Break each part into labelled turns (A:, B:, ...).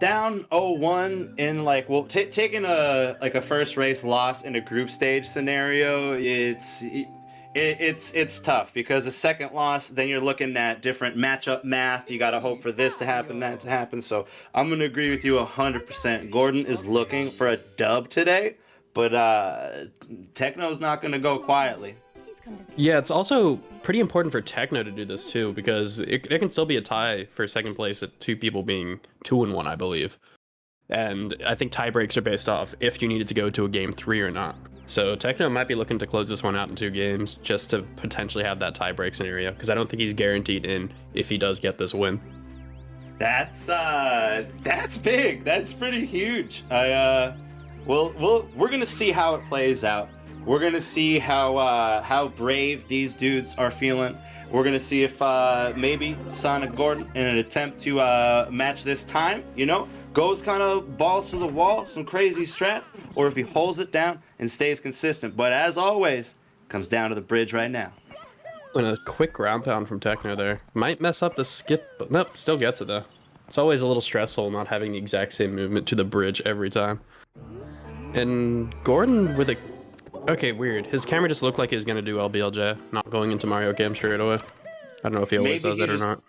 A: down 0-1 in like, well, taking a first race loss in a group stage scenario, it's tough because a second loss, then you're looking at different matchup math. You got to hope for this to happen, that to happen. So I'm gonna agree with you 100%. Gordon is looking for a dub today, but Techno's not gonna go quietly.
B: Yeah, it's also pretty important for Techno to do this too, because it can still be a tie for second place at two people being 2-1, I believe. And I think tie breaks are based off if you needed to go to a game 3 or not. So Techno might be looking to close this one out in 2 games just to potentially have that tie break scenario, because I don't think he's guaranteed in if he does get this win.
A: That's big. That's pretty huge. We're gonna see how it plays out. We're gonna see how brave these dudes are feeling. We're gonna see if maybe SonicGordon, in an attempt to match this time, goes kind of balls to the wall, some crazy strats, or if he holds it down and stays consistent. But as always, comes down to the bridge right now.
B: And a quick ground pound from Techno there. Might mess up the skip, but nope, still gets it though. It's always a little stressful not having the exact same movement to the bridge every time. And Gordon with a... Okay, weird. His camera just looked like he was going to do LBLJ, not going into Mario Cam straight away. I don't know if he always does it or not.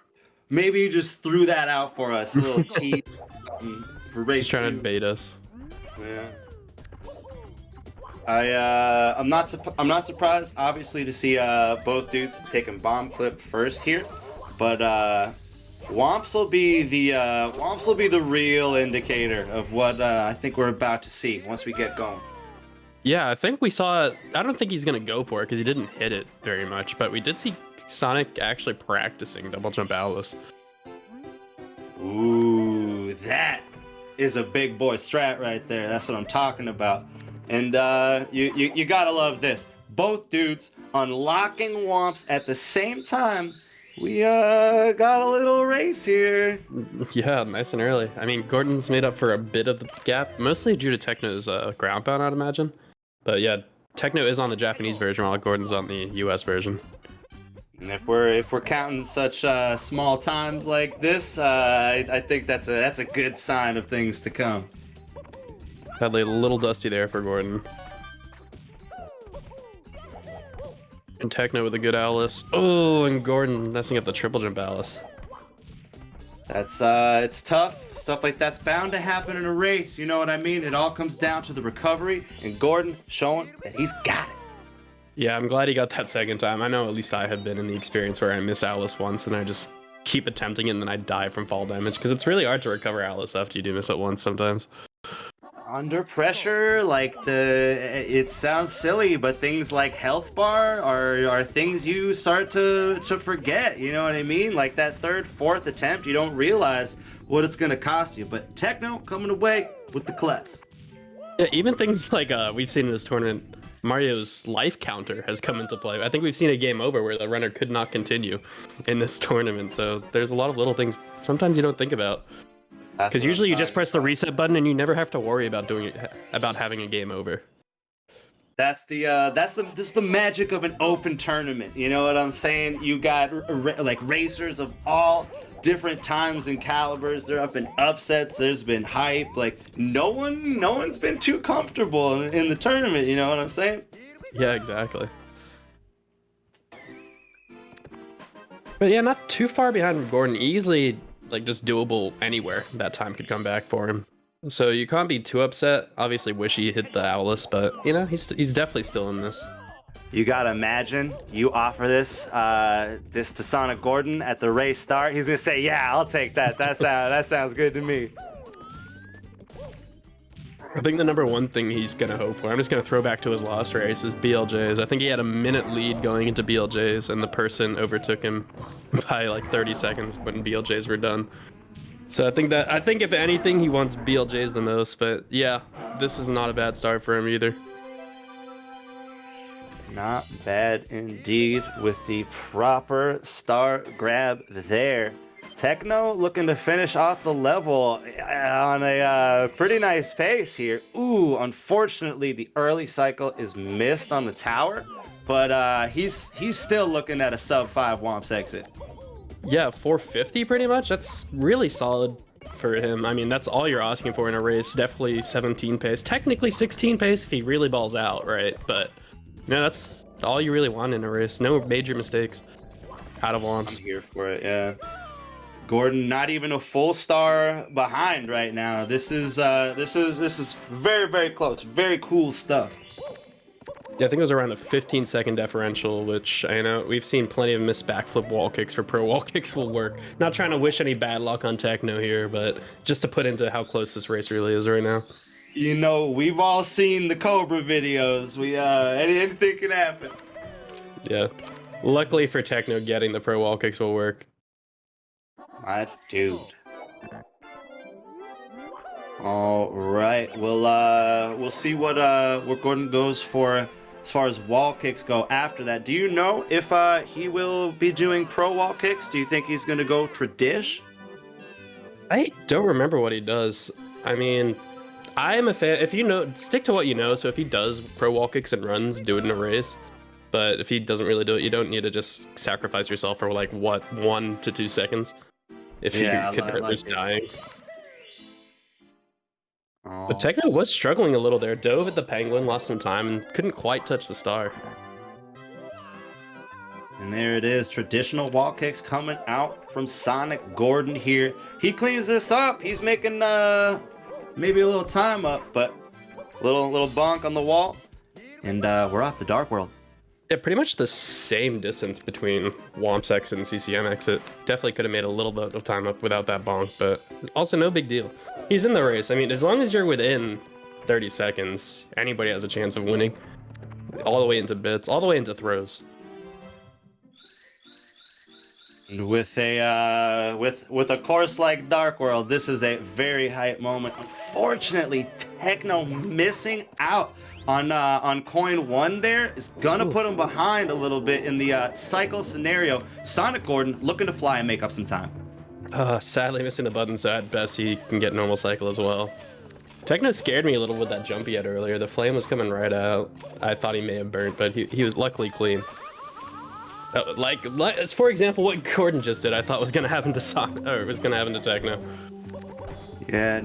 A: Maybe he just threw that out for us, a little cheat.
B: He's trying to bait us.
A: Yeah. I'm not surprised, obviously, to see both dudes taking bomb clip first here, but Womps will be the real indicator of what I think we're about to see once we get going.
B: Yeah, I think we saw it. I don't think he's going to go for it because he didn't hit it very much, but we did see Sonic actually practicing double jump Alice.
A: Ooh, that is a big boy strat right there. That's what I'm talking about. And you gotta love this. Both dudes unlocking Womps at the same time. We got a little race here.
B: Yeah, nice and early. I mean, Gordon's made up for a bit of the gap, mostly due to Techno's ground pound, I'd imagine. But yeah, Techno is on the Japanese version while Gordon's on the US version.
A: And if we're counting such small times like this, I think that's a good sign of things to come.
B: Sadly, a little dusty there for Gordon. And Techno with a good Alice. Oh, and Gordon messing up the triple jump Alice.
A: That's it's tough. Stuff like that's bound to happen in a race. You know what I mean? It all comes down to the recovery, and Gordon showing that he's got it.
B: Yeah, I'm glad he got that second time. I know at least I have been in the experience where I miss Alice once and I just keep attempting it and then I die from fall damage, because it's really hard to recover Alice after you do miss it once sometimes.
A: Under pressure, like it sounds silly, but things like health bar are things you start to forget. You know what I mean? Like that third, fourth attempt, you don't realize what it's gonna cost you. But Techno coming away with the class.
B: Yeah, even things like we've seen in this tournament, Mario's life counter has come into play. I think we've seen a game over where the runner could not continue in this tournament. So there's a lot of little things sometimes you don't think about. Because usually you just press the reset button and you never have to worry about having a game over.
A: This is the magic of an open tournament. You know what I'm saying? You got like racers of all different times and calibers. There have been upsets. There's been hype. Like no one's been too comfortable in the tournament. You know what I'm saying?
B: Yeah, exactly. But yeah, not too far behind Gordon. Easily, like just doable anywhere. That time could come back for him. So you can't be too upset. Obviously wish he hit the Owlus, but you know, he's definitely still in this.
A: You gotta imagine you offer this to SonicGordon at the race start. He's gonna say, "Yeah, I'll take that. That sounds good to me."
B: I think the number one thing he's gonna hope for, I'm just gonna throw back to his last race, is BLJs. I think he had a minute lead going into BLJs, and the person overtook him by like 30 seconds when BLJs were done. So I think if anything, he wants BLJs the most. But yeah, this is not a bad start for him either.
A: Not bad indeed with the proper start grab there. Techno looking to finish off the level on a pretty nice pace here. Ooh, unfortunately, the early cycle is missed on the tower, but he's still looking at a sub 5 Womps exit.
B: Yeah, 450 pretty much. That's really solid for him. I mean, that's all you're asking for in a race. Definitely 17 pace. Technically 16 pace if he really balls out, right? But you know, that's all you really want in a race. No major mistakes out of
A: I'm
B: launch.
A: here for it, yeah. Gordon, not even a full star behind right now. This is very, very close. Very cool stuff.
B: Yeah, I think it was around a 15-second differential, which I know we've seen plenty of missed backflip wall kicks for pro wall kicks will work. Not trying to wish any bad luck on Techno here, but just to put into how close this race really is right now.
A: You know, we've all seen the Cobra videos. Anything can happen.
B: Yeah. Luckily for Techno, getting the pro wall kicks will work.
A: My dude. All right, we'll see what Gordon goes for as far as wall kicks go after that. Do you know if he will be doing pro wall kicks? Do you think he's gonna go tradish?
B: I don't remember what he does. I mean, I'm a fan. If you know, stick to what you know. So if he does pro wall kicks and runs, do it in a race. But if he doesn't really do it, you don't need to just sacrifice yourself for like what 1 to 2 seconds. If
A: Yeah,
B: you could risk dying.
A: Oh.
B: But Techno was struggling a little there. Dove at the penguin, lost some time, and couldn't quite touch the star.
A: And there it is, traditional wall kicks coming out from Sonic Gordon here. He cleans this up. He's making maybe a little time up, but little bonk on the wall, and we're off to Dark World.
B: Yeah, pretty much the same distance between WompsX and CCM exit. Definitely could have made a little bit of time up without that bonk, but also no big deal. He's in the race. I mean, as long as you're within 30 seconds, anybody has a chance of winning. All the way into bits, all the way into throws.
A: And with a course like Dark World, this is a very hype moment. Unfortunately, Techno missing out on coin 1 there is gonna put him behind a little bit in the cycle scenario. Sonic Gordon looking to fly and make up some time.
B: Sadly missing the button, so at best he can get normal cycle as well. Techno scared me a little with that jump he had earlier. The flame was coming right out. I thought he may have burnt, but he was luckily clean. Like for example, what Gordon just did, I thought was gonna happen to Sonic, or was gonna happen to Techno.
A: Yeah,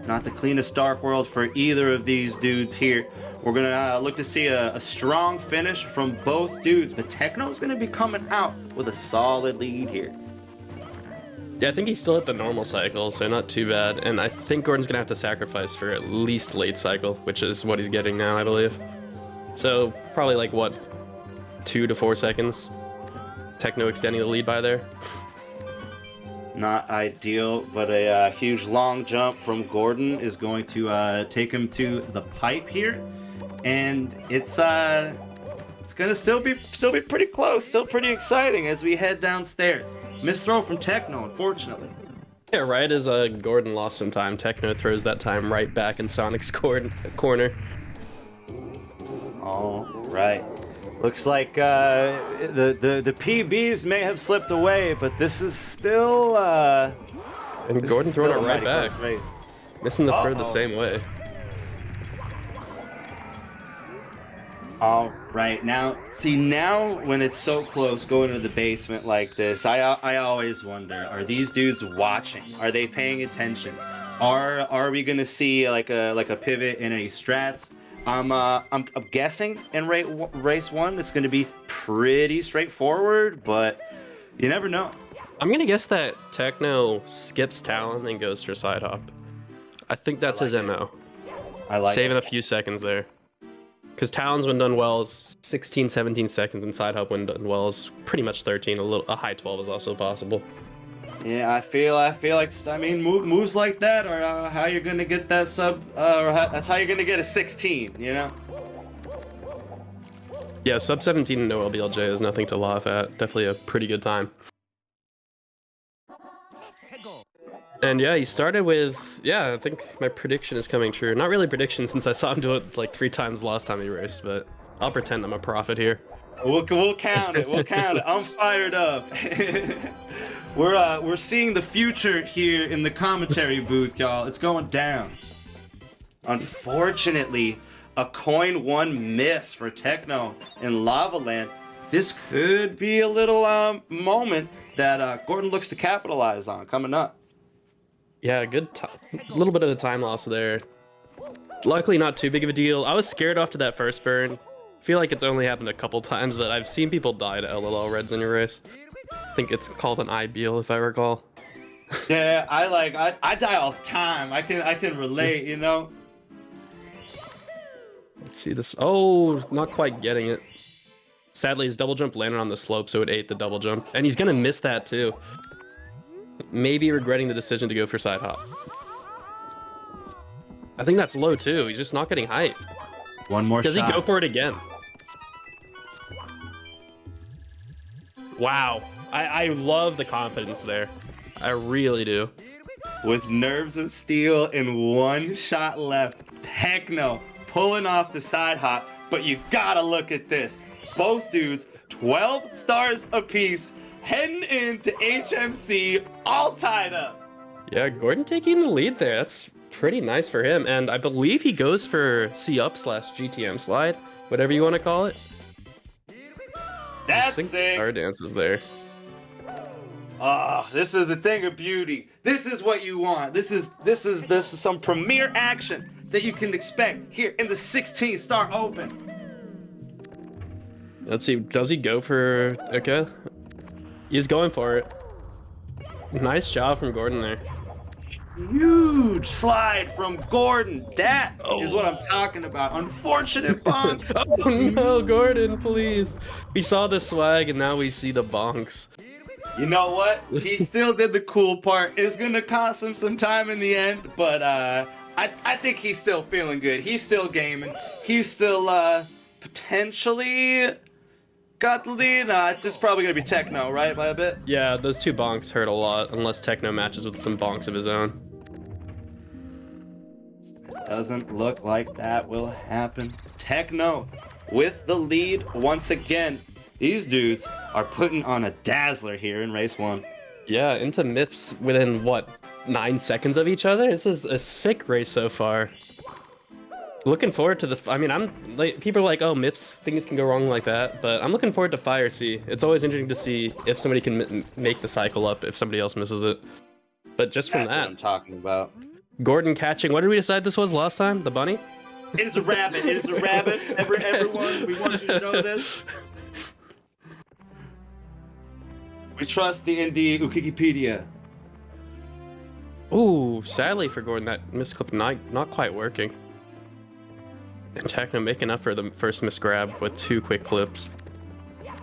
A: not the cleanest Dark World for either of these dudes here. We're gonna look to see a strong finish from both dudes, but Techno's gonna be coming out with a solid lead here.
B: Yeah, I think he's still at the normal cycle, so not too bad. And I think Gordon's gonna have to sacrifice for at least late cycle, which is what he's getting now, I believe. So probably like what, 2 to 4 seconds. Techno extending the lead by there.
A: Not ideal, but a huge long jump from Gordon is going to take him to the pipe here, and it's gonna still be pretty close, still pretty exciting as we head downstairs. Missed throw from Techno, unfortunately.
B: Yeah, right as Gordon lost some time, Techno throws that time right back in Sonic's corner.
A: All right. Looks like the PBs may have slipped away, but this is still
B: and Gordon throwing it right back, missing the throw the same way.
A: All right, now when it's so close going to the basement like this, I always wonder: are these dudes watching? Are they paying attention? Are we gonna see like a pivot in any strats? I'm guessing in race 1 it's going to be pretty straightforward, but you never know.
B: I'm going to guess that Techno skips Talon and goes for side hop. I think that's his MO.
A: I like
B: saving a few seconds there. Because Talons when done well is 16, 17 seconds, and side hop when done well is pretty much 13. A high 12 is also possible.
A: Yeah, I feel like moves like that are how you're gonna get that that's how you're gonna get a 16, you know.
B: Yeah, sub 17 and no LBLJ is nothing to laugh at. Definitely a pretty good time. And yeah, he started with, I think my prediction is coming true. Not really prediction since I saw him do it like 3 times last time he raced, but I'll pretend I'm a prophet here.
A: We'll count it. We'll count it. I'm fired up. We're seeing the future here in the commentary booth, y'all. It's going down. Unfortunately, a coin 1 miss for Techno in Lava Land. this could be a little moment that Gordon looks to capitalize on coming up.
B: Yeah, a little bit of a time loss there. Luckily, not too big of a deal. I was scared after that first burn. I feel like it's only happened a couple times, but I've seen people die to LLL reds in your race. I think it's called an ideal, if I recall.
A: Yeah, I die all the time. I can relate, you know.
B: Let's see this. Oh, not quite getting it. Sadly, his double jump landed on the slope, so it ate the double jump. And he's gonna miss that too. Maybe regretting the decision to go for side hop. I think that's low too. He's just not getting height.
A: One more shot.
B: Does he go for it again? Wow. I love the confidence there. I really do.
A: With nerves of steel and one shot left, Techno pulling off the side hop, but you gotta look at this. Both dudes, 12 stars apiece, heading into HMC, all tied up.
B: Yeah, Gordon taking the lead there. That's pretty nice for him. And I believe he goes for C-up/GTM slide, whatever you want to call it.
A: That's
B: sick. Star dances there.
A: Ah, this is a thing of beauty. This is what you want. This is some premier action that you can expect here in the 16-star open.
B: Let's see, does he go for... Okay. He's going for it. Nice job from Gordon there.
A: Huge slide from Gordon. That is what I'm talking about. Unfortunate bonk.
B: Oh no, Gordon, please. We saw the swag and now we see the bonks.
A: You know what? He still did the cool part. It's gonna cost him some time in the end, but I think he's still feeling good. He's still gaming. He's still potentially got the lead. This is probably gonna be Techno, right, by a bit?
B: Yeah, those two bonks hurt a lot, unless Techno matches with some bonks of his own.
A: Doesn't look like that will happen. Techno with the lead once again. These dudes are putting on a dazzler here in race 1.
B: Yeah, into MIPS within, what, 9 seconds of each other? This is a sick race so far. Looking forward to I mean, people are like, oh, MIPS, things can go wrong like that, but I'm looking forward to Fire C. It's always interesting to see if somebody can make the cycle up if somebody else misses it. But just from
A: That's
B: that,
A: what I'm talking about.
B: Gordon catching, what did we decide this was last time? The bunny?
A: It is a rabbit. It is a rabbit. Everyone, we want you to know this. We trust the Wikipedia.
B: Ooh, sadly for Gordon, that misclip not quite working. And Techno making up for the first misgrab with 2 quick clips.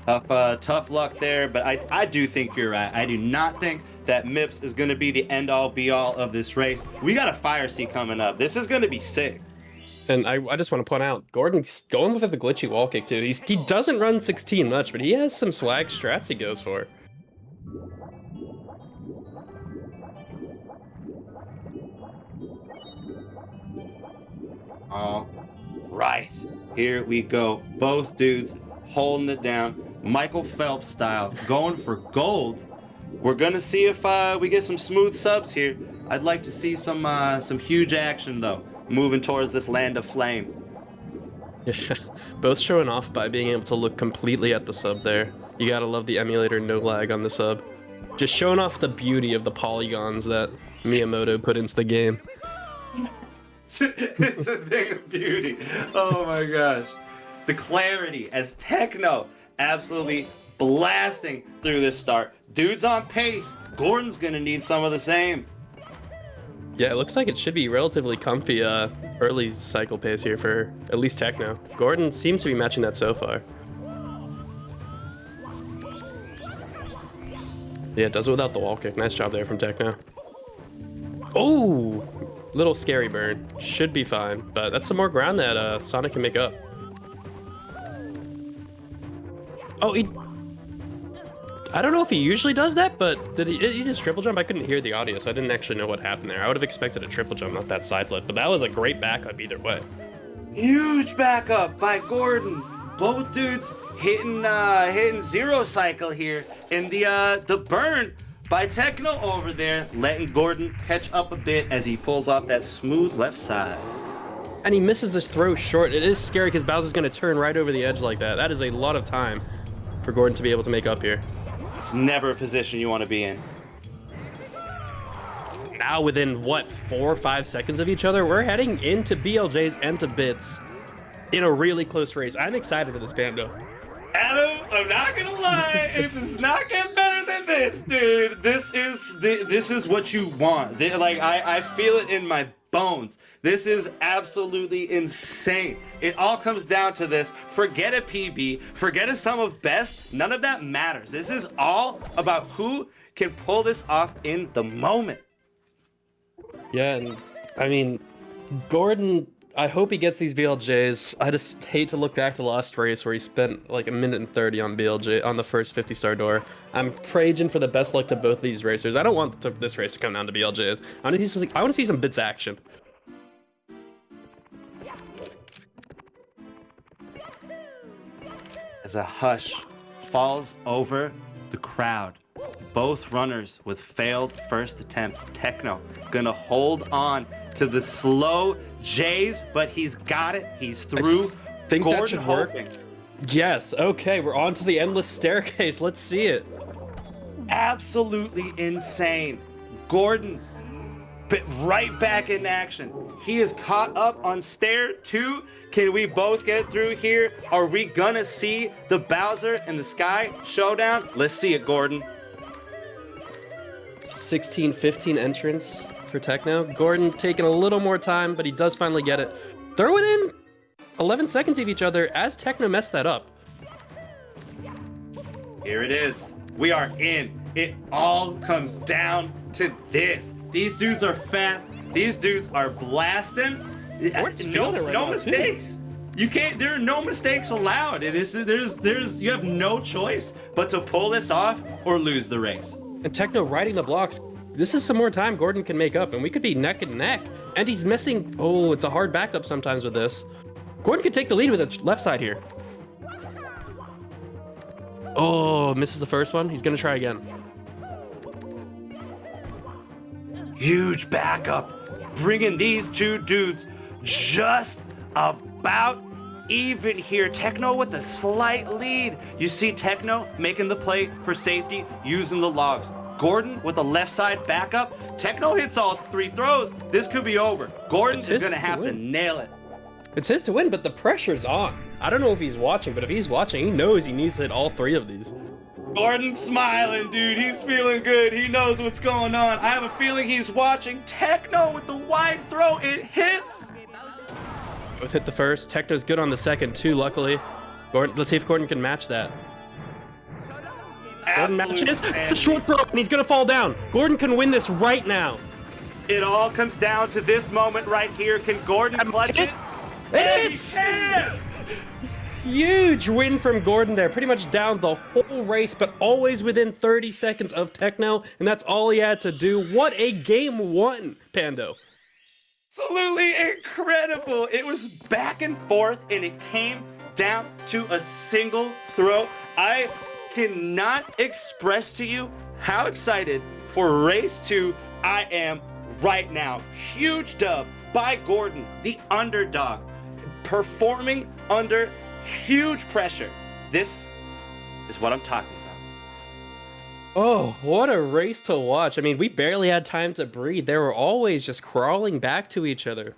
A: Tough luck there, but I do think you're right. I do not think that MIPS is going to be the end-all, be-all of this race. We got a Fire C coming up. This is going to be sick.
B: And I just want to point out, Gordon's going with the glitchy wall kick too. He doesn't run 16 much, but he has some swag strats he goes for.
A: All right, here we go. Both dudes holding it down. Michael Phelps style, going for gold. We're gonna see if we get some smooth subs here. I'd like to see some huge action though, moving towards this land of flame.
B: Yeah, both showing off by being able to look completely at the sub there. You gotta love the emulator no lag on the sub. Just showing off the beauty of the polygons that Miyamoto put into the game.
A: It's a thing of beauty. Oh my gosh. The clarity as Techno absolutely blasting through this start. Dude's on pace. Gordon's gonna need some of the same.
B: Yeah, it looks like it should be relatively comfy early cycle pace here for at least Techno. Gordon seems to be matching that so far. Yeah, it does it without the wall kick. Nice job there from Techno. Oh! Little scary burn. Should be fine, but that's some more ground that Sonic can make up. Oh, I don't know if he usually does that, but did he just triple jump? I couldn't hear the audio, so I didn't actually know what happened there. I would have expected a triple jump, not that side flip, but that was a great backup either way.
A: Huge backup by Gordon. Both dudes hitting zero cycle here, and the burn by Techno over there, letting Gordon catch up a bit as he pulls off that smooth left side.
B: And he misses this throw short. It is scary because Bowser's going to turn right over the edge like that. That is a lot of time for Gordon to be able to make up here.
A: It's never a position you want to be in.
B: Now within, what, 4 or 5 seconds of each other, we're heading into BLJs and to Bits in a really close race. I'm excited for this, Pando.
A: Adam, I'm not gonna lie, it does not get better than this, dude. This is what you want. Like, I feel it in my bones. This is absolutely insane. It all comes down to this. Forget a PB, forget a sum of best, none of that matters. This is all about who can pull this off in the moment.
B: Yeah, and I mean, Gordon, I hope he gets these BLJs. I just hate to look back to the last race where he spent like 1:30 on BLJ on the first 50-star door. I'm praying for the best luck to both of these racers. I don't want this race to come down to BLJs. I want to see some Bits action.
A: As a hush falls over the crowd, both runners with failed first attempts. Techno gonna hold on to the slow J's, but he's got it. He's through.
B: I think that should work. Yes, okay, we're on to the endless staircase. Let's see it.
A: Absolutely insane. Gordon, right back in action. He is caught up on stair 2. Can we both get through here? Are we gonna see the Bowser and the Sky showdown? Let's see it, Gordon.
B: 16-15 entrance for Techno. Gordon taking a little more time, but he does finally get it. They're within 11 seconds of each other as Techno messed that up.
A: Here it is. We are in. It all comes down to this. These dudes are fast. These dudes are blasting. No mistakes. You can't. There are no mistakes allowed. You have no choice but to pull this off or lose the race.
B: And Techno riding the blocks. This is some more time Gordon can make up, and we could be neck and neck. And he's missing. Oh, it's a hard backup sometimes with this. Gordon could take the lead with the left side here. Oh, misses the first one. He's gonna try again.
A: Huge backup, bringing these two dudes just about even here. Techno with a slight lead. You see Techno making the play for safety, using the logs. Gordon with a left side backup. Techno hits all 3 throws. This could be over. Gordon is gonna have to nail it.
B: It's his to win, but the pressure's on. I don't know if he's watching, but if he's watching, he knows he needs to hit all 3 of these.
A: Gordon's smiling, dude. He's feeling good. He knows what's going on. I have a feeling he's watching. Techno with the wide throw. It hits.
B: Both hit the first. Techno's good on the second, too, luckily. Gordon, let's see if Gordon can match that. Gordon matches. It's a short throw, and he's going to fall down. Gordon can win this right now.
A: It all comes down to this moment right here. Can Gordon clutch it?
B: It's huge win from Gordon there. Pretty much down the whole race, but always within 30 seconds of Techno, and that's all he had to do. What a game 1, Pando.
A: Absolutely incredible. It was back and forth, and it came down to a single throw. I cannot express to you how excited for race 2 I am right now. Huge dub by Gordon, the underdog, performing under huge pressure. This is what I'm talking about.
B: Oh, what a race to watch. I mean, we barely had time to breathe. They were always just crawling back to each other.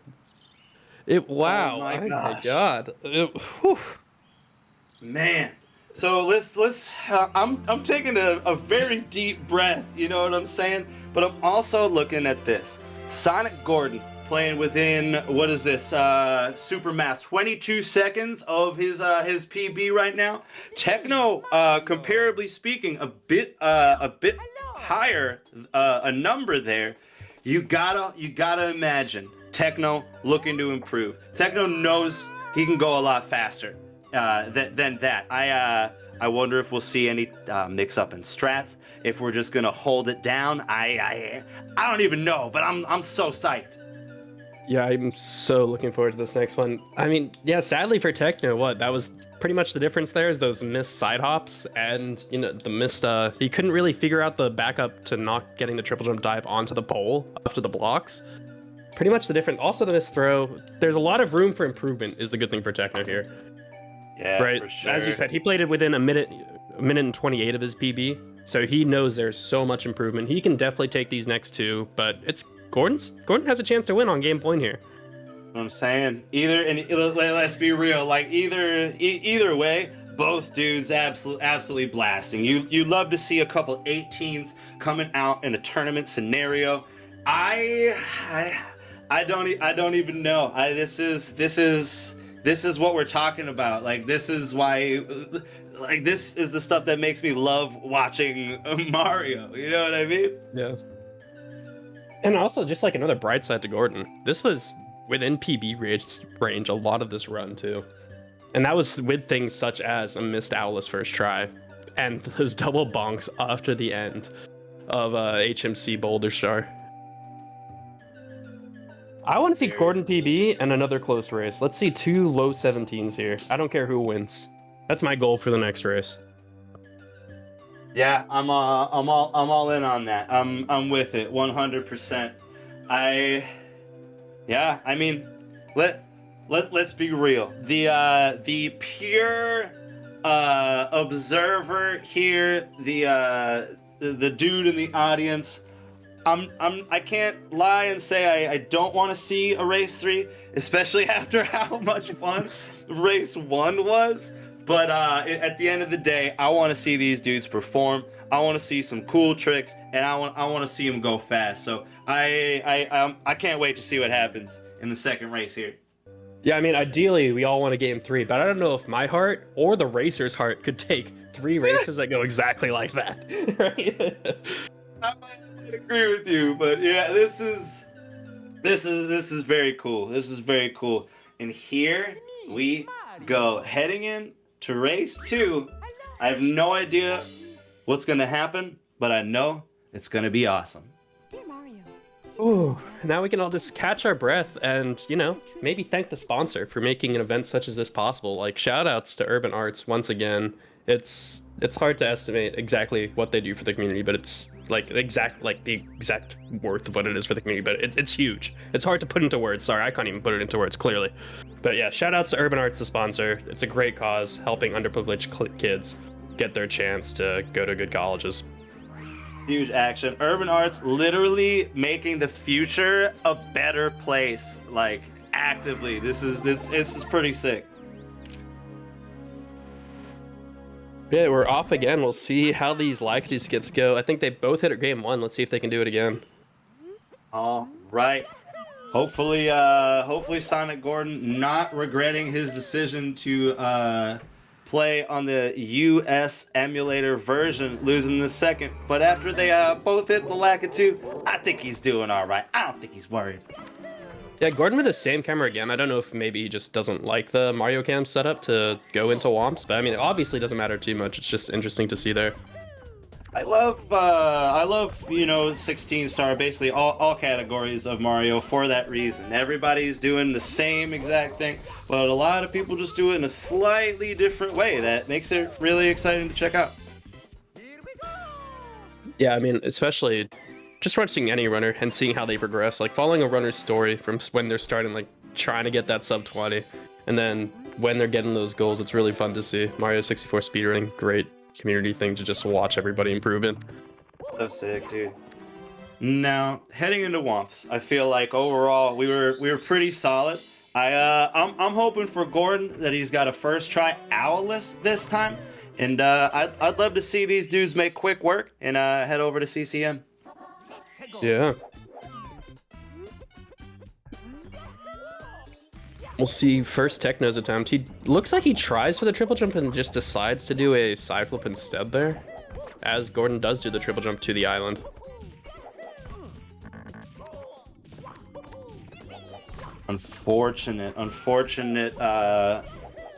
B: Wow.
A: Oh my gosh.
B: God.
A: Man. So let's I'm taking a very deep breath, you know what I'm saying? But I'm also looking at this. SonicGordon playing within, what is this, super math, 22 seconds of his PB right now. Techno, comparably speaking, a bit higher, a number there. You gotta imagine Techno looking to improve. Techno knows he can go a lot faster than that. I wonder if we'll see any mix up in strats. If we're just gonna hold it down, I don't even know. But I'm so psyched.
B: Yeah, I'm so looking forward to this next one. I mean, yeah, sadly for Techno, that was pretty much the difference there is those missed side hops and, you know, the missed, he couldn't really figure out the backup to not getting the triple jump dive onto the pole after the blocks. Pretty much the difference. Also the missed throw. There's a lot of room for improvement is the good thing for Techno here.
A: Yeah,
B: right.
A: For sure.
B: As you said, he played it within a minute, a minute and 28 of his PB. So he knows there's so much improvement. He can definitely take these next two, but it's Gordon has a chance to win on game point here.
A: I'm saying let's be real, like either way, both dudes absolutely blasting. You love to see a couple 18s coming out in a tournament scenario. I don't even know. This is what we're talking about. Like, this is why, like, this is the stuff that makes me love watching Mario. You know what I mean?
B: Yeah. And also, just like another bright side to Gordon, this was within PB range a lot of this run too. And that was with things such as a missed Owl's first try and those double bonks after the end of HMC Boulder Star. I want to see Gordon PB and another close race. Let's see 2 low 17s here. I don't care who wins. That's my goal for the next race.
A: Yeah, I'm all in on that. I'm with it 100%. I mean, let's be real. The pure observer here, the dude in the audience, I can't lie and say I don't want to see a race 3, especially after how much fun race 1 was. But at the end of the day, I want to see these dudes perform. I want to see some cool tricks, and I want to see them go fast. So I can't wait to see what happens in the second race here.
B: Yeah, I mean, ideally, we all want a game 3, but I don't know if my heart or the racer's heart could take 3 races that go exactly like that. Right?
A: I might agree with you, but yeah, this is very cool. This is very cool. And here we go, heading in to race 2. I have no idea what's gonna happen, but I know it's gonna be awesome.
B: Ooh, now we can all just catch our breath and, you know, maybe thank the sponsor for making an event such as this possible. Like, shout outs to Urban Arts once again. It's hard to estimate exactly what they do for the community, but it's like the exact worth of what it is for the community, but it's huge. It's hard to put into words. Sorry, I can't even put it into words clearly. But yeah, shout outs to Urban Arts, the sponsor. It's a great cause, helping underprivileged kids get their chance to go to good colleges.
A: Huge action. Urban Arts literally making the future a better place, like actively. This is pretty sick.
B: Yeah, we're off again. We'll see how these Lycody skips go. I think they both hit at game 1. Let's see if they can do it again.
A: All right. Hopefully Sonic Gordon not regretting his decision to play on the US emulator version, losing the second. But after they both hit the Lakitu, I think he's doing all right. I don't think he's worried.
B: Yeah, Gordon with the same camera again. I don't know if maybe he just doesn't like the Mario Cam setup to go into Womps, but I mean, it obviously doesn't matter too much. It's just interesting to see there.
A: I love 16 star, basically all categories of Mario for that reason. Everybody's doing the same exact thing, but a lot of people just do it in a slightly different way that makes it really exciting to check out.
B: Yeah, I mean, especially just watching any runner and seeing how they progress, like following a runner's story from when they're starting, like trying to get that sub 20, and then when they're getting those goals, it's really fun to see. Mario 64 speedrunning, great community thing to just watch everybody improve in.
A: So sick, dude. Now, heading into Womps, I feel like overall we were pretty solid. I'm hoping for Gordon that he's got a first try Owless this time, and I'd love to see these dudes make quick work and head over to CCM.
B: Yeah. We'll see first Techno's attempt. He looks like he tries for the triple jump and just decides to do a side flip instead there, as Gordon does do the triple jump to the island.
A: Unfortunate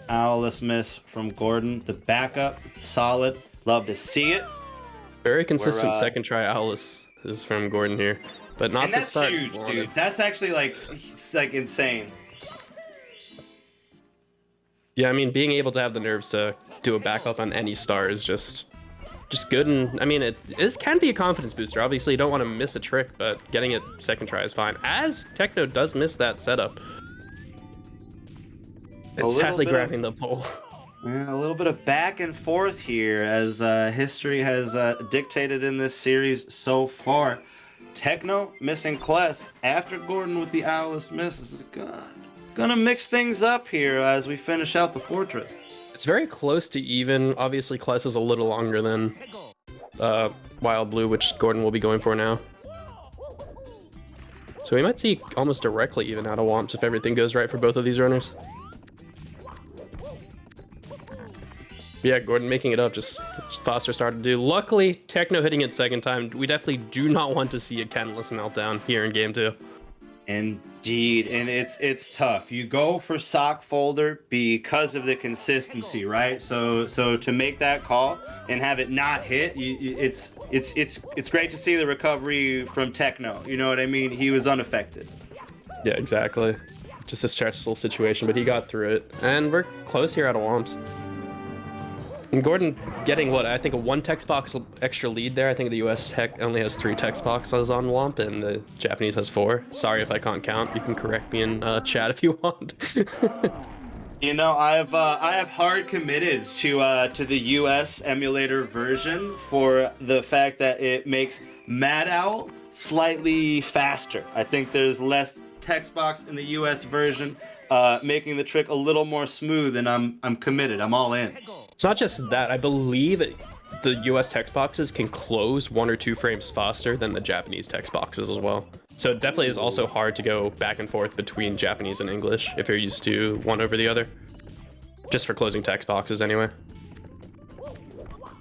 A: Owless miss from Gordon. The backup, solid. Love to see it.
B: Very consistent second try Owless is from Gordon here, but not
A: and
B: the
A: that's
B: start.
A: huge, dude. That's actually like insane.
B: Yeah, I mean, being able to have the nerves to do a backup on any star is just good, and I mean, it can be a confidence booster. Obviously, you don't want to miss a trick, but getting it second try is fine. As Techno does miss that setup, it's sadly grabbing the pole.
A: Yeah, a little bit of back and forth here as history has dictated in this series so far. Techno missing Kless after Gordon with the Owl's miss. This is gonna mix things up here as we finish out the fortress.
B: It's very close to even. Obviously, Kless is a little longer than Wild Blue, which Gordon will be going for now. So we might see almost directly even out of Womps if everything goes right for both of these runners. Yeah, Gordon making it up, just faster start to do. Luckily, Techno hitting it second time. We definitely do not want to see a Kenless meltdown here in game 2.
A: Indeed, and it's tough. You go for sock folder because of the consistency, right? So to make that call and have it not hit, it's great to see the recovery from Techno. You know what I mean? He was unaffected.
B: Yeah, exactly. Just a stressful situation, but he got through it, and we're close here out of Womps. And Gordon getting what I think a 1 text box extra lead there. I think the US Tech only has 3 text boxes on Womp, and the Japanese has 4. Sorry if I can't count. You can correct me in chat if you want.
A: You know, I have hard committed to the US emulator version for the fact that it makes Mad Owl slightly faster. I think there's less text box in the US version, making the trick a little more smooth, and I'm committed. I'm all in.
B: It's not just that. I believe the US text boxes can close 1 or 2 frames faster than the Japanese text boxes as well. So it definitely is also hard to go back and forth between Japanese and English if you're used to one over the other. Just for closing text boxes anyway.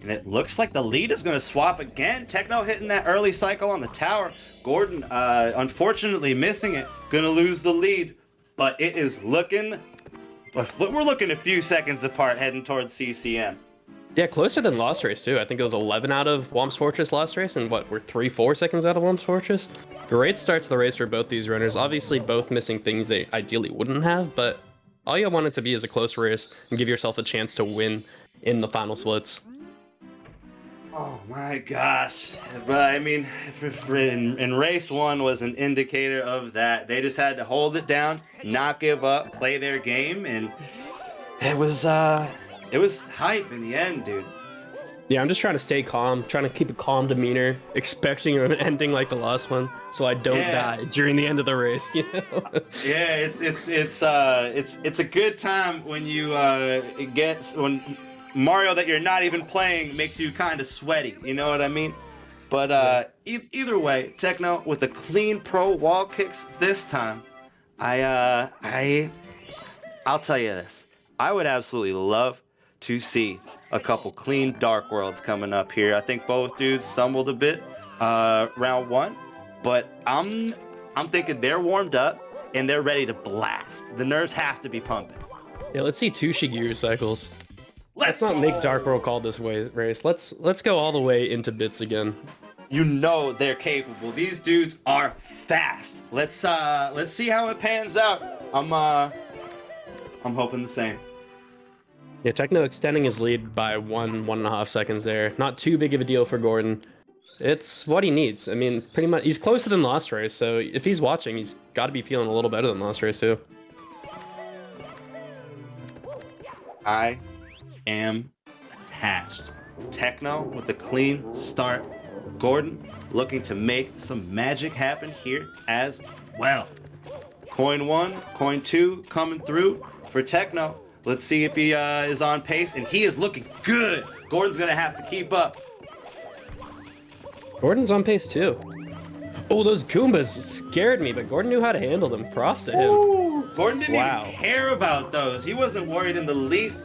A: And it looks like the lead is going to swap again. Techno hitting that early cycle on the tower. Gordon, unfortunately missing it. Going to lose the lead. But it is looking... We're looking a few seconds apart heading towards CCM.
B: Yeah, closer than last race too. I think it was 11 out of Womp's Fortress last race, and what, we're 3-4 seconds out of Womp's Fortress? Great start to the race for both these runners. Obviously both missing things they ideally wouldn't have, but all you want it to be is a close race and give yourself a chance to win in the final splits.
A: Oh my gosh. But I mean, if in race 1 was an indicator of that. They just had to hold it down, not give up, play their game, and it was hype in the end, dude.
B: Yeah, I'm just trying to stay calm, trying to keep a calm demeanor, expecting an ending like the last one, so I don't die during the end of the race. You know?
A: Yeah, it's a good time when you when Mario that you're not even playing makes you kind of sweaty. You know what I mean? But either way, Techno with the clean pro wall kicks this time. I'll tell you this. I would absolutely love to see a couple clean Dark Worlds coming up here. I think both dudes stumbled a bit round 1, but I'm thinking they're warmed up and they're ready to blast. The nerves have to be pumping.
B: Yeah, let's see 2 Shigeru cycles. Let's not
A: go.
B: make Dark World call this race. Let's go all the way into bits again.
A: You know they're capable. These dudes are fast. Let's see how it pans out. I'm hoping the same.
B: Yeah, Techno extending his lead by 1.5 seconds there. Not too big of a deal for Gordon. It's what he needs. I mean, pretty much he's closer than last race, so if he's watching, he's got to be feeling a little better than last race too.
A: I am attached. Techno with a clean start. Gordon looking to make some magic happen here as well. Coin 1, coin 2 coming through for Techno. Let's see if he is on pace, and he is looking good. Gordon's gonna have to keep up.
B: Gordon's on pace too. Oh, those Goombas scared me, but Gordon knew how to handle them. Props to him.
A: Ooh, Gordon didn't even care about those. He wasn't worried in the least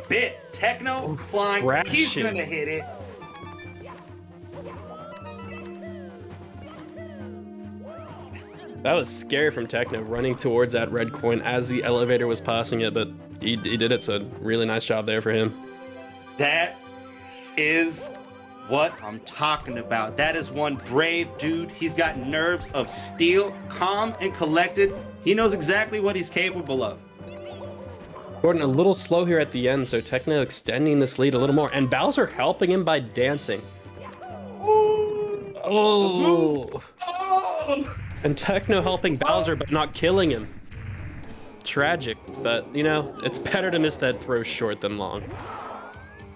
A: bit. Techno flying.
B: Crashing.
A: He's gonna hit it.
B: That was scary from Techno, running towards that red coin as the elevator was passing it, but he did it, so really nice job there for him.
A: That is what I'm talking about. That is one brave dude. He's got nerves of steel, calm and collected. He knows exactly what he's capable of.
B: Gordon a little slow here at the end, so Techno extending this lead a little more, and Bowser helping him by dancing. Oh! And Techno helping Bowser, but not killing him. tragic, but you know, it's better to miss that throw short than long.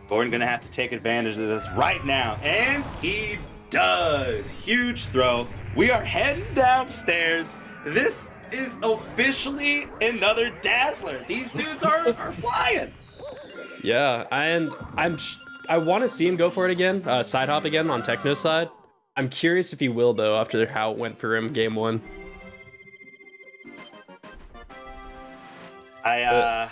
A: Gordon gonna have to take advantage of this right now, and he does. Huge throw. We are heading downstairs. This is officially another Dazzler. These dudes are flying.
B: Yeah, and I want to see him go for it again, side hop again on Techno's side. I'm curious if he will though after how it went for him game one.
A: I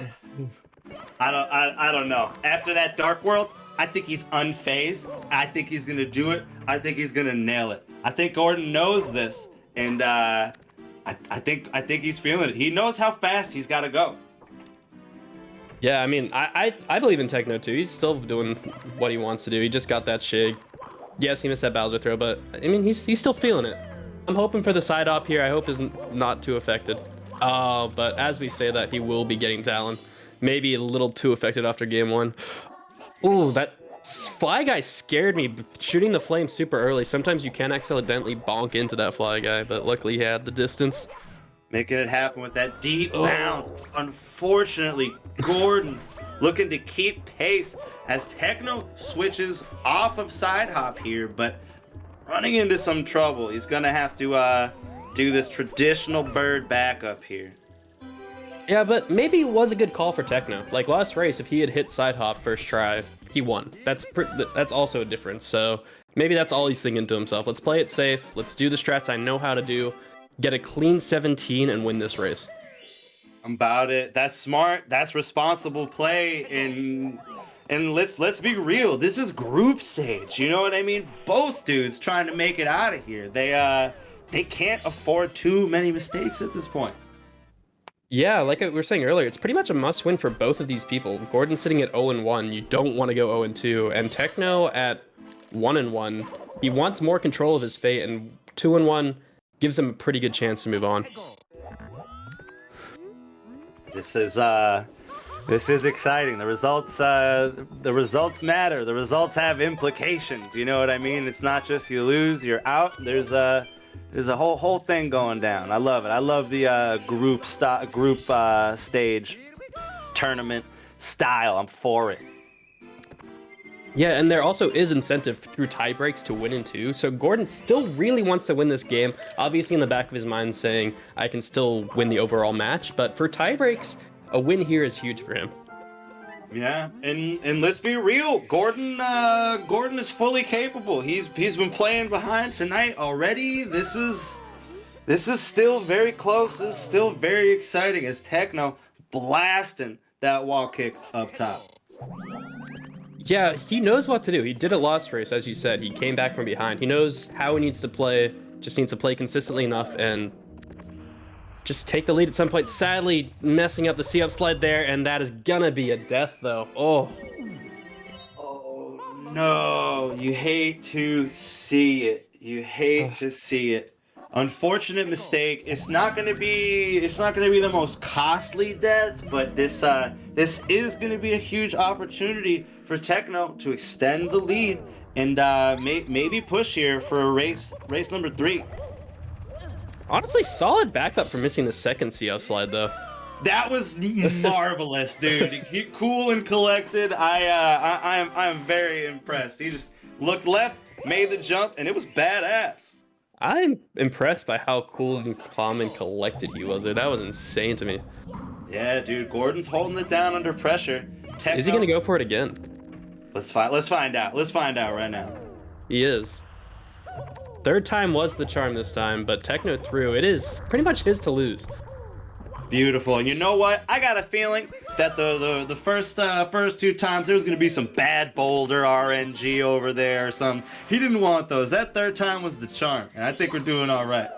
A: don't know. After that Dark World, I think he's unfazed. I think he's gonna do it. I think he's gonna nail it. I think Gordon knows this, and I think he's feeling it. He knows how fast he's got to go.
B: Yeah, I mean, I believe in Techno too. He's still doing what he wants to do. He just got that shig. Yes, he missed that Bowser throw, but I mean, he's still feeling it. I'm hoping for the side op here. I hope isn't not too affected. But as we say that, he will be getting Talon. Maybe a little too affected after game one. Ooh, that fly guy scared me. Shooting the flame super early. Sometimes you can accidentally bonk into that fly guy, but luckily he had the distance.
A: Making it happen with that deep bounce. Unfortunately, Gordon looking to keep pace as Techno switches off of side hop here, but running into some trouble. He's gonna have to do this traditional bird backup here.
B: Yeah, but maybe it was a good call for Techno. Like last race, if he had hit side hop first try, he won. That's also a difference. So maybe that's all he's thinking to himself. Let's play it safe. Let's do the strats I know how to do. Get a clean 17 and win this race.
A: I'm about it. That's smart. That's responsible play. And let's be real. This is group stage. You know what I mean? Both dudes trying to make it out of here. They can't afford too many mistakes at this point.
B: Yeah, like we were saying earlier, it's pretty much a must-win for both of these people. Gordon sitting at 0-1, you don't want to go 0-2, and Techno at 1-1, he wants more control of his fate, and 2-1 gives him a pretty good chance to move on.
A: This is exciting. The results matter. The results have implications. You know what I mean? It's not just you lose, you're out. There's a whole thing going down. I love it. I love the group stage tournament style. I'm for it.
B: Yeah, and there also is incentive through tie breaks to win in two. So Gordon still really wants to win this game. Obviously in the back of his mind saying, I can still win the overall match. But for tie breaks, a win here is huge for him.
A: Yeah, and let's be real. Gordon is fully capable. He's been playing behind tonight already. This is still very close. This is still very exciting as Techno blasting that wall kick up top.
B: Yeah, he knows what to do. He did it last race, as you said. He came back from behind. He knows how he needs to play. Just needs to play consistently enough and just take the lead at some point. Sadly, messing up the C-up slide there, and that is gonna be a death, though. Oh
A: no! You hate to see it. You hate to see it. Unfortunate mistake. It's not gonna be the most costly death, but this is gonna be a huge opportunity for Techno to extend the lead and maybe push here for a race number 3.
B: Honestly, solid backup for missing the second CF slide, though.
A: That was marvelous, dude. Cool and collected. I'm very impressed. He just looked left, made the jump, and it was badass.
B: I'm impressed by how cool and calm and collected he was there. That was insane to me.
A: Yeah, dude. Gordon's holding it down under pressure. Techno,
B: is he gonna go for it again?
A: Let's find out. Let's find out right now.
B: He is. Third time was the charm this time, but Techno threw. It is pretty much his to lose.
A: Beautiful. You know what? I got a feeling that the first 2 times there was gonna be some bad boulder RNG over there or some. He didn't want those. That third time was the charm, and I think we're doing all right.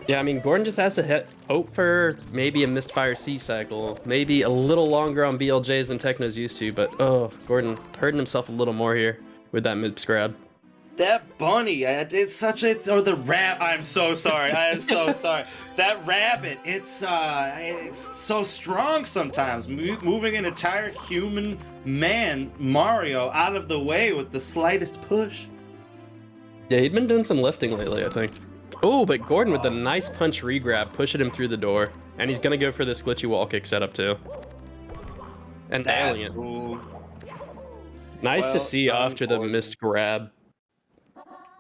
B: Yeah, I mean, Gordon just has to hope for maybe a misfire C cycle, maybe a little longer on BLJs than Techno's used to, but oh, Gordon hurting himself a little more here with that mid grab.
A: That bunny, it's such a, or the rat. I'm so sorry. I am so sorry. That rabbit, it's so strong sometimes, moving an entire human man, Mario, out of the way with the slightest push.
B: Yeah, he'd been doing some lifting lately, I think. Oh, but Gordon with a nice punch regrab, pushing him through the door. And he's going to go for this glitchy wall kick setup too. And nailing it.
A: Cool.
B: Nice to
A: Well
B: see
A: done,
B: after the
A: Gordon.
B: missed grab.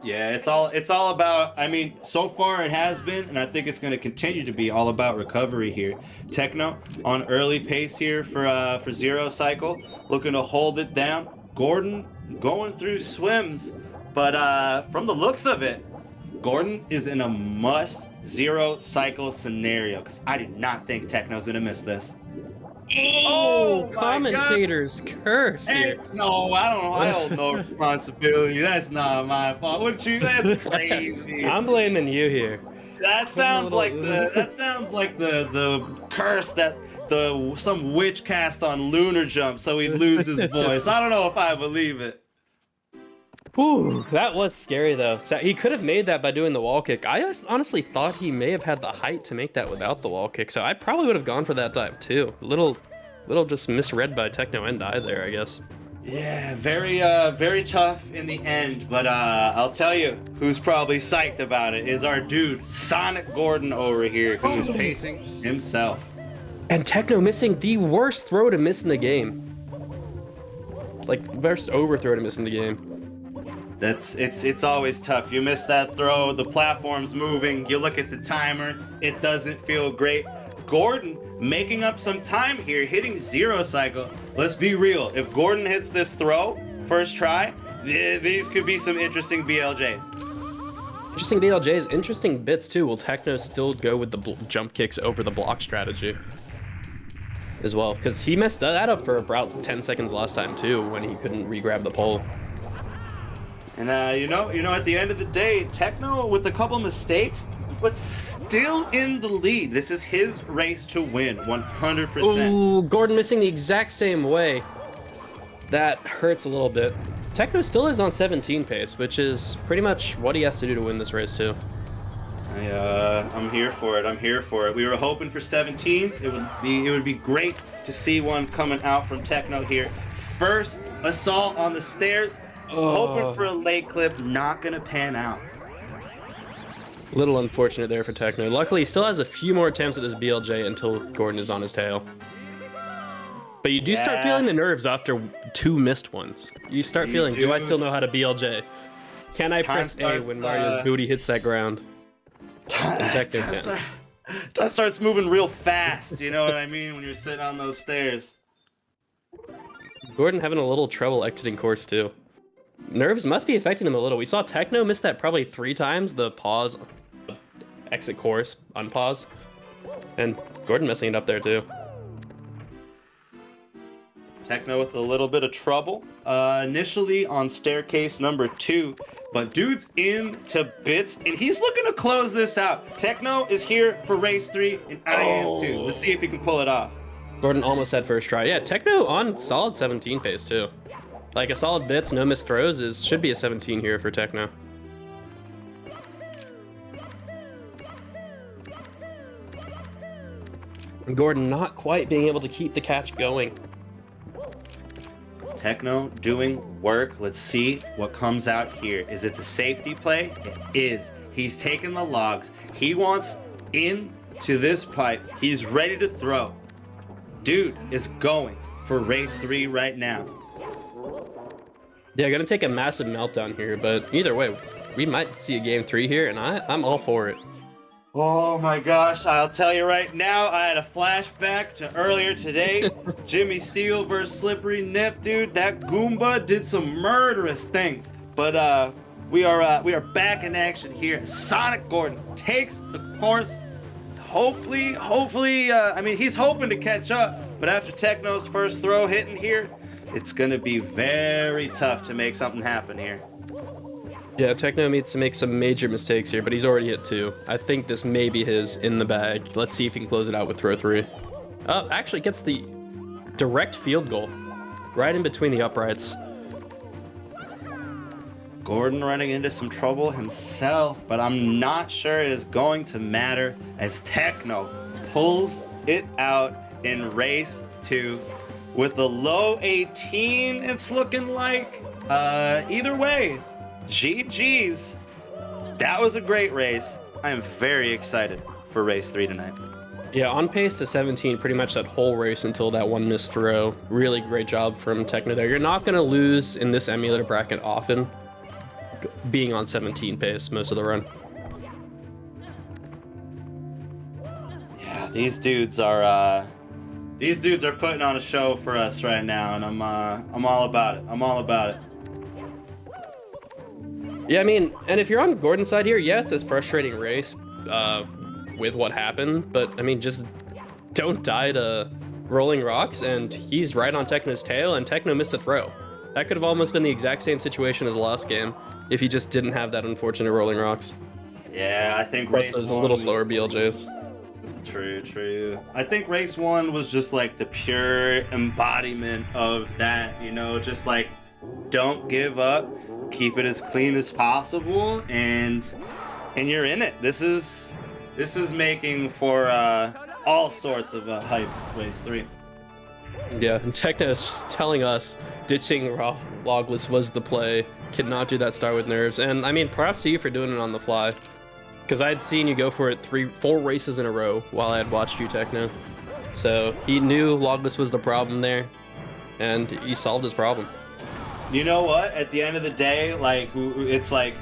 A: Yeah, it's all about, I mean, so far it has been, and I think it's going to continue to be all about recovery here. Techno on early pace here for zero cycle, looking to hold it down. Gordon going through swims, but from the looks of it, Gordon is in a must zero cycle scenario, because I do not think Techno's going to miss this.
B: Oh,
A: my
B: commentator's curse
A: Hey,
B: here.
A: no, I don't know. I hold no responsibility. That's not my fault. That's crazy.
B: I'm blaming you here.
A: That sounds like the curse that some witch cast on Lunar Jump so he'd lose his voice. I don't know if I believe it.
B: Whew, that was scary though. So he could have made that by doing the wall kick. I honestly thought he may have had the height to make that without the wall kick, so I probably would have gone for that dive too. Little just misread by Techno and Die there, I guess.
A: Yeah, very tough in the end, but I'll tell you who's probably psyched about it is our dude Sonic Gordon over here, who's pacing himself.
B: And Techno missing the worst throw to miss in the game. Like, worst overthrow to miss in the game.
A: It's always tough. You miss that throw, the platform's moving, you look at the timer, it doesn't feel great. Gordon making up some time here, hitting zero cycle. Let's be real, if Gordon hits this throw, first try, these could be some interesting BLJs.
B: Interesting BLJs, interesting bits too. Will Techno still go with the jump kicks over the block strategy as well? Because he messed that up for about 10 seconds last time too, when he couldn't re-grab the pole.
A: And you know, at the end of the day, Techno with a couple mistakes, but still in the lead. This is his race to win, 100%.
B: Ooh, Gordon missing the exact same way. That hurts a little bit. Techno still is on 17 pace, which is pretty much what he has to do to win this race too.
A: I'm here for it. I'm here for it. We were hoping for 17s. It would be great to see one coming out from Techno here. First assault on the stairs. Hoping for a late clip, not gonna pan out.
B: Little unfortunate there for Techno. Luckily, he still has a few more attempts at this BLJ until Gordon is on his tail. But you do start feeling the nerves after 2 missed ones. You start feeling, do I still know how to BLJ? Can I press A when Mario's booty hits that ground?
A: Time starts moving real fast, you know what I mean, when you're sitting on those stairs.
B: Gordon having a little trouble exiting course too. Nerves must be affecting him a little. We saw Techno miss that probably 3 times, the pause, exit course, unpause. And Gordon messing it up there too.
A: Techno with a little bit of trouble, initially on staircase number 2, but dude's into bits, and he's looking to close this out. Techno is here for race 3, and I am too. Let's see if he can pull it off.
B: Gordon almost had first try. Yeah, Techno on solid 17 pace too. Like a solid bits, no missed throws should be a 17 here for Techno. Gordon not quite being able to keep the catch going.
A: Techno doing work. Let's see what comes out here. Is it the safety play? It is. He's taking the logs. He wants into this pipe. He's ready to throw. Dude is going for race 3 right now.
B: Yeah, gonna take a massive meltdown here, but either way, we might see a game 3 here, and I'm all for it.
A: Oh my gosh, I'll tell you right now, I had a flashback to earlier today. Jimmy Steele versus Slippery Nip, dude. That Goomba did some murderous things. But we are back in action here. Sonic Gordon takes the course. Hopefully, I mean, he's hoping to catch up, but after Techno's first throw hitting here, it's gonna be very tough to make something happen here.
B: Yeah, Techno needs to make some major mistakes here, but he's already hit 2. I think this may be his in the bag. Let's see if he can close it out with throw 3. Oh, actually gets the direct field goal right in between the uprights.
A: Gordon running into some trouble himself, but I'm not sure it is going to matter as Techno pulls it out in race 2 with the low 18. It's looking like either way, GG's. That was a great race. I am very excited for race 3 tonight.
B: Yeah, on pace to 17 pretty much that whole race until that one missed throw. Really great job from Techno there. You're not going to lose in this emulator bracket often, being on 17 pace most of the run.
A: Yeah, these dudes are putting on a show for us right now, and I'm all about it. I'm all about it.
B: Yeah, I mean, and if you're on Gordon's side here, yeah, it's a frustrating race with what happened, but I mean, just don't die to rolling rocks, and he's right on Techno's tail, and Techno missed a throw. That could have almost been the exact same situation as the last game if he just didn't have that unfortunate rolling rocks.
A: Yeah, I think
B: Plus,
A: race
B: those a
A: 1
B: little
A: was
B: slower BLJs.
A: true. I think race 1 was just like the pure embodiment of that, you know, just like don't give up, keep it as clean as possible, and you're in it. This is making for all sorts of hype race 3.
B: Yeah, and Techno is just telling us ditching Logless was the play. Cannot do that start with nerves. And I mean, props to you for doing it on the fly. Because I'd seen you go for it 4 races in a row while I had watched you, Techno. So he knew Logless was the problem there, and he solved his problem.
A: You know what? At the end of the day, like it's like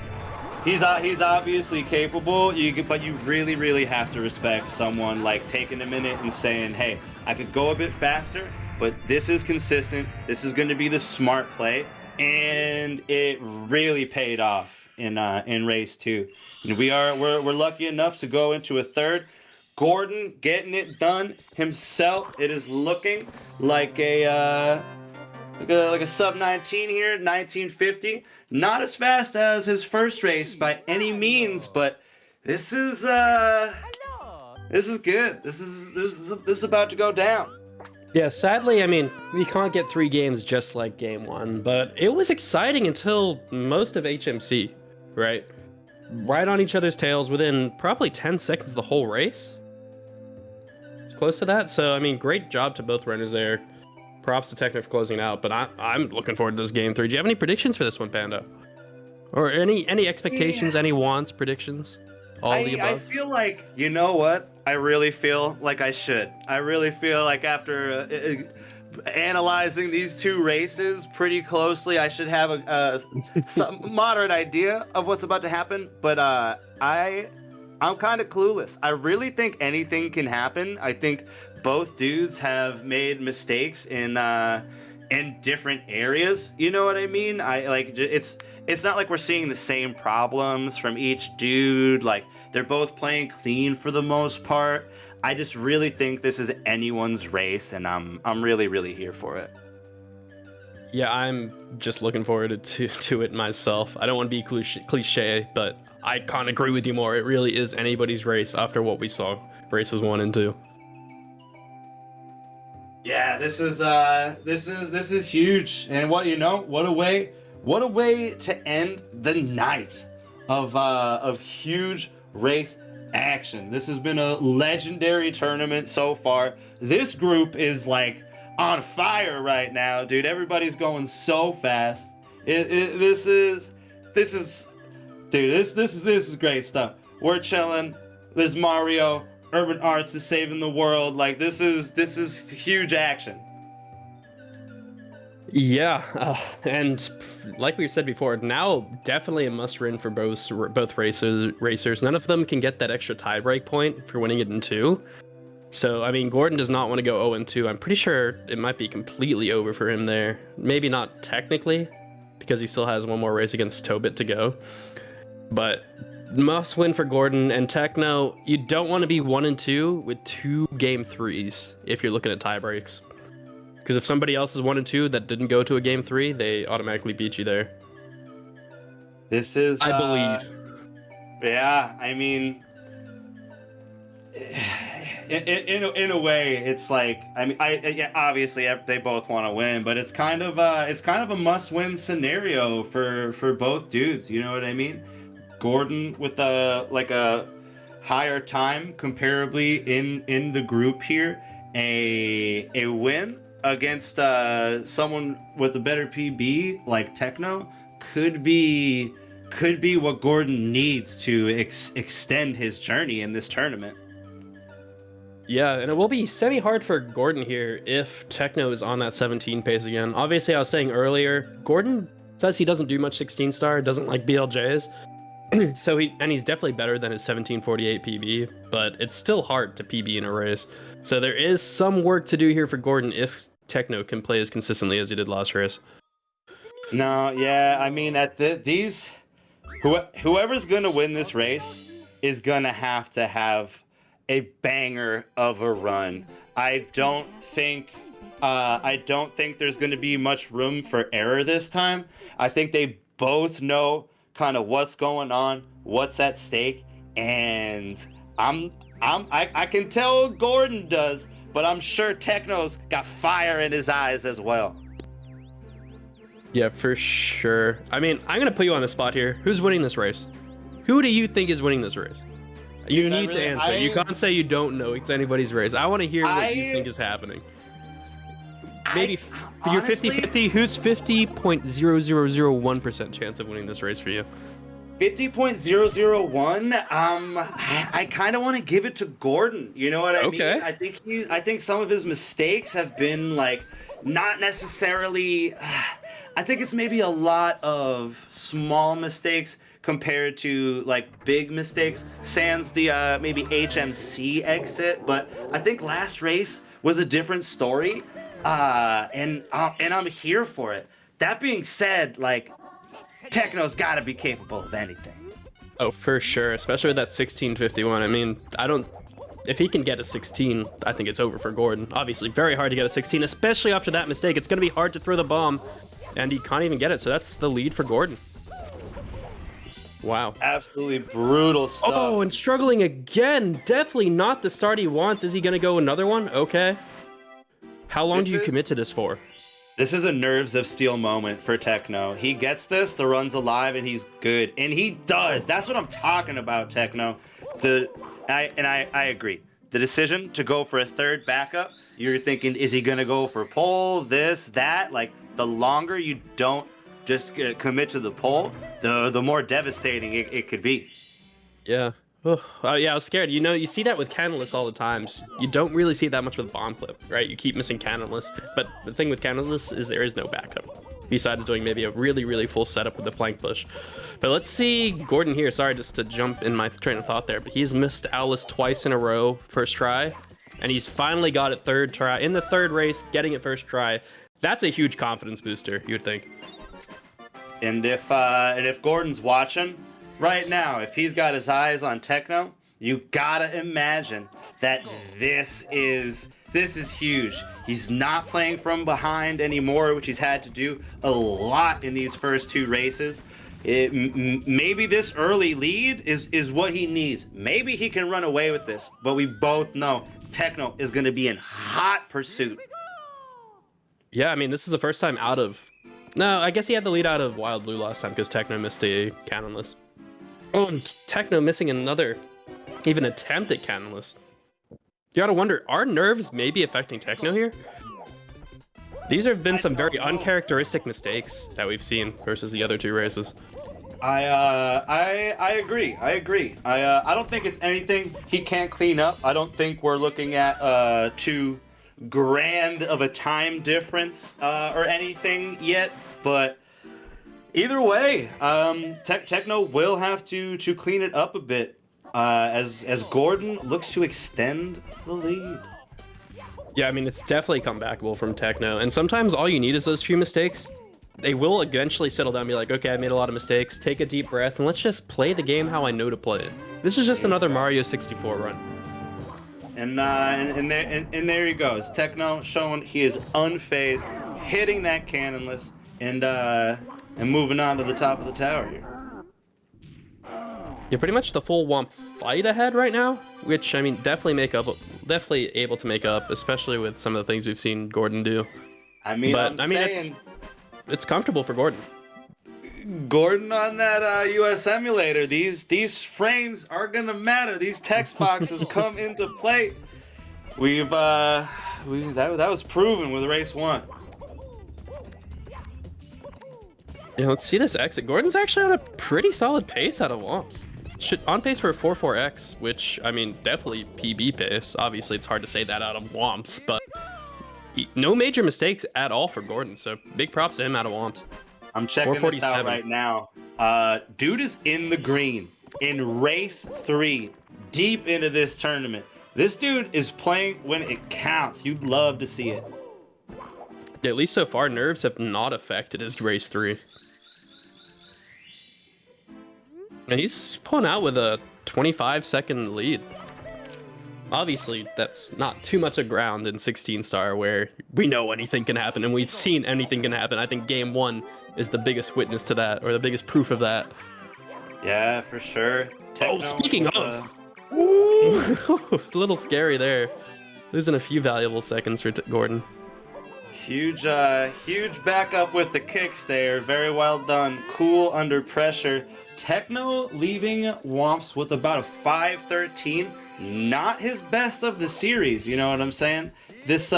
A: he's obviously capable. But you really have to respect someone like taking a minute and saying, "Hey, I could go a bit faster, but this is consistent. This is going to be the smart play," and it really paid off in race 2. And we're lucky enough to go into a third. Gordon getting it done himself. It is looking like a sub 19 here, 1950. Not as fast as his first race by any means, but this is good. This is about to go down.
B: Yeah, sadly, I mean, we can't get 3 games just like game 1, but it was exciting until most of HMC, right? Right on each other's tails within probably 10 seconds of the whole race. Close to that, so I mean, great job to both runners there. Props to Techno for closing it out, but I'm looking forward to this game 3. Do you have any predictions for this one, Panda? Or any expectations, any wants, predictions? All the above?
A: I feel like, you know what? I really feel like I should. I really feel like after analyzing these 2 races pretty closely, I should have some moderate idea of what's about to happen. But I'm kind of clueless. I really think anything can happen. I think both dudes have made mistakes in different areas. You know what I mean? It's not like we're seeing the same problems from each dude. Like they're both playing clean for the most part. I just really think this is anyone's race, and I'm really here for it.
B: Yeah, I'm just looking forward to it myself. I don't want to be cliche, but I can't agree with you more. It really is anybody's race after what we saw races 1 and 2.
A: Yeah, this is huge, and what a way to end the night of huge race action. This has been a legendary tournament so far. This group is like on fire right now, dude. Everybody's going so fast. This is great stuff. We're chilling. There's Mario. Urban Arts is saving the world. Like this is huge action.
B: Yeah, and like we said before, now definitely a must-win for both racers. None of them can get that extra tiebreak point for winning it in 2. So, I mean, Gordon does not want to go 0-2. I'm pretty sure it might be completely over for him there. Maybe not technically, because he still has one more race against Tobit to go. But must win for Gordon and Techno. You don't want to be 1-2 with 2 game 3s if you're looking at tiebreaks. Because if somebody else is 1-2 that didn't go to a game 3, they automatically beat you there.
A: This is,
B: I believe.
A: Yeah, I mean, in a way, it's like, I mean, yeah, obviously they both want to win, but it's kind of a must-win scenario for both dudes. You know what I mean? Gordon with a higher time comparably in the group here, a win against someone with a better PB like Techno could be could be what Gordon needs to extend his journey in this tournament.
B: Yeah, and it will be semi-hard for Gordon here if Techno is on that 17 pace again. Obviously, I was saying earlier, Gordon says he doesn't do much 16 star, doesn't like BLJs. So he's definitely better than his 1748 PB, but it's still hard to PB in a race. So there is some work to do here for Gordon if Techno can play as consistently as he did last race.
A: No, yeah, I mean whoever's gonna win this race is gonna have to have a banger of a run. I don't think there's gonna be much room for error this time. I think they both know kind of what's going on, what's at stake, and I can tell Gordon does, but I'm sure Techno's got fire in his eyes as well.
B: Yeah, for sure. I mean, I'm gonna put you on the spot here. Who's winning this race? Who do you think is winning this race? You need to answer. You can't say you don't know it's anybody's race. I want to hear what you think is happening. Maybe for your 50-50, who's 50.0001% chance of winning this race for you?
A: 50.001. I kind of want to give it to Gordon. You know what I mean? I think some of his mistakes have been like not necessarily. I think it's maybe a lot of small mistakes compared to like big mistakes. Sans the maybe HMC exit, but I think last race was a different story. And I'm here for it. That being said, like, Techno's got to be capable of anything.
B: Oh, for sure, especially with that 1651. I mean, if he can get a 16, I think it's over for Gordon. Obviously, very hard to get a 16, especially after that mistake. It's going to be hard to throw the bomb, and he can't even get it, so that's the lead for Gordon. Wow.
A: Absolutely brutal stuff.
B: Oh, and struggling again. Definitely not the start he wants. Is he going to go another one? Okay. How long do you commit to this for?
A: This is a nerves of steel moment for Techno. He gets this, the run's alive, and he's good. And he does. That's what I'm talking about, Techno. I agree. The decision to go for a third backup, you're thinking, is he going to go for pole, this, that? Like, the longer you don't just commit to the pole, the more devastating it could be.
B: Yeah. Yeah, I was scared. You know, you see that with Canalus all the times. You don't really see that much with Bomb Clip, right? You keep missing Canalus. But the thing with Canalus is there is no backup, besides doing maybe a really, really full setup with the flank push. But let's see Gordon here. Sorry, just to jump in my train of thought there, but he's missed Alice twice in a row first try, and he's finally got it third try. In the third race, getting it first try. That's a huge confidence booster, you would think.
A: And if Gordon's watching right now, if he's got his eyes on Techno, you gotta imagine that this is huge. He's not playing from behind anymore, which he's had to do a lot in these first two races. Maybe this early lead is what he needs. Maybe he can run away with this, but we both know Techno is going to be in hot pursuit.
B: Yeah, I mean, this is the first time out of... No, I guess he had the lead out of Wild Blue last time because Techno missed a Cannonless. Oh, and Techno missing another even attempt at Cannonless. You gotta wonder, are nerves maybe affecting Techno here? These have been some very uncharacteristic mistakes that we've seen versus the other two races.
A: I agree. I don't think it's anything he can't clean up. I don't think we're looking at too grand of a time difference or anything yet. But either way, Techno will have to clean it up a bit as Gordon looks to extend the lead.
B: Yeah, I mean, it's definitely comebackable from Techno, and sometimes all you need is those few mistakes. They will eventually settle down and be like, okay, I made a lot of mistakes, take a deep breath, and let's just play the game how I know to play it. This is just another Mario 64 run.
A: And there he goes. Techno showing he is unfazed, hitting that cannonless, and moving on to the top of the tower here.
B: You're pretty much the full Womp fight ahead right now, which, I mean, definitely able to make up, especially with some of the things we've seen Gordon do. It's comfortable for Gordon.
A: Gordon on that US emulator, these frames are gonna matter. These text boxes come into play. That was proven with race 1.
B: Yeah, let's see this exit. Gordon's actually on a pretty solid pace out of Womps. On pace for a 4-4x, which, I mean, definitely PB pace. Obviously, it's hard to say that out of Womps, but no major mistakes at all for Gordon, so big props to him out of Womps.
A: I'm checking this out
B: 447.
A: right now. Dude is in the green in race 3, deep into this tournament. This dude is playing when it counts. You'd love to see it.
B: Yeah, at least so far, nerves have not affected his race 3. And he's pulling out with a 25-second lead. Obviously, that's not too much of ground in 16 star where we know anything can happen and we've seen anything can happen. I think game 1 is the biggest witness to that, or the biggest proof of that.
A: Yeah, for sure.
B: Oh, speaking of, a little scary there. Losing a few valuable seconds for Gordon.
A: Huge backup with the kicks there. Very well done. Cool under pressure. Techno leaving Womps with about a 513. Not his best of the series, you know what I'm saying? This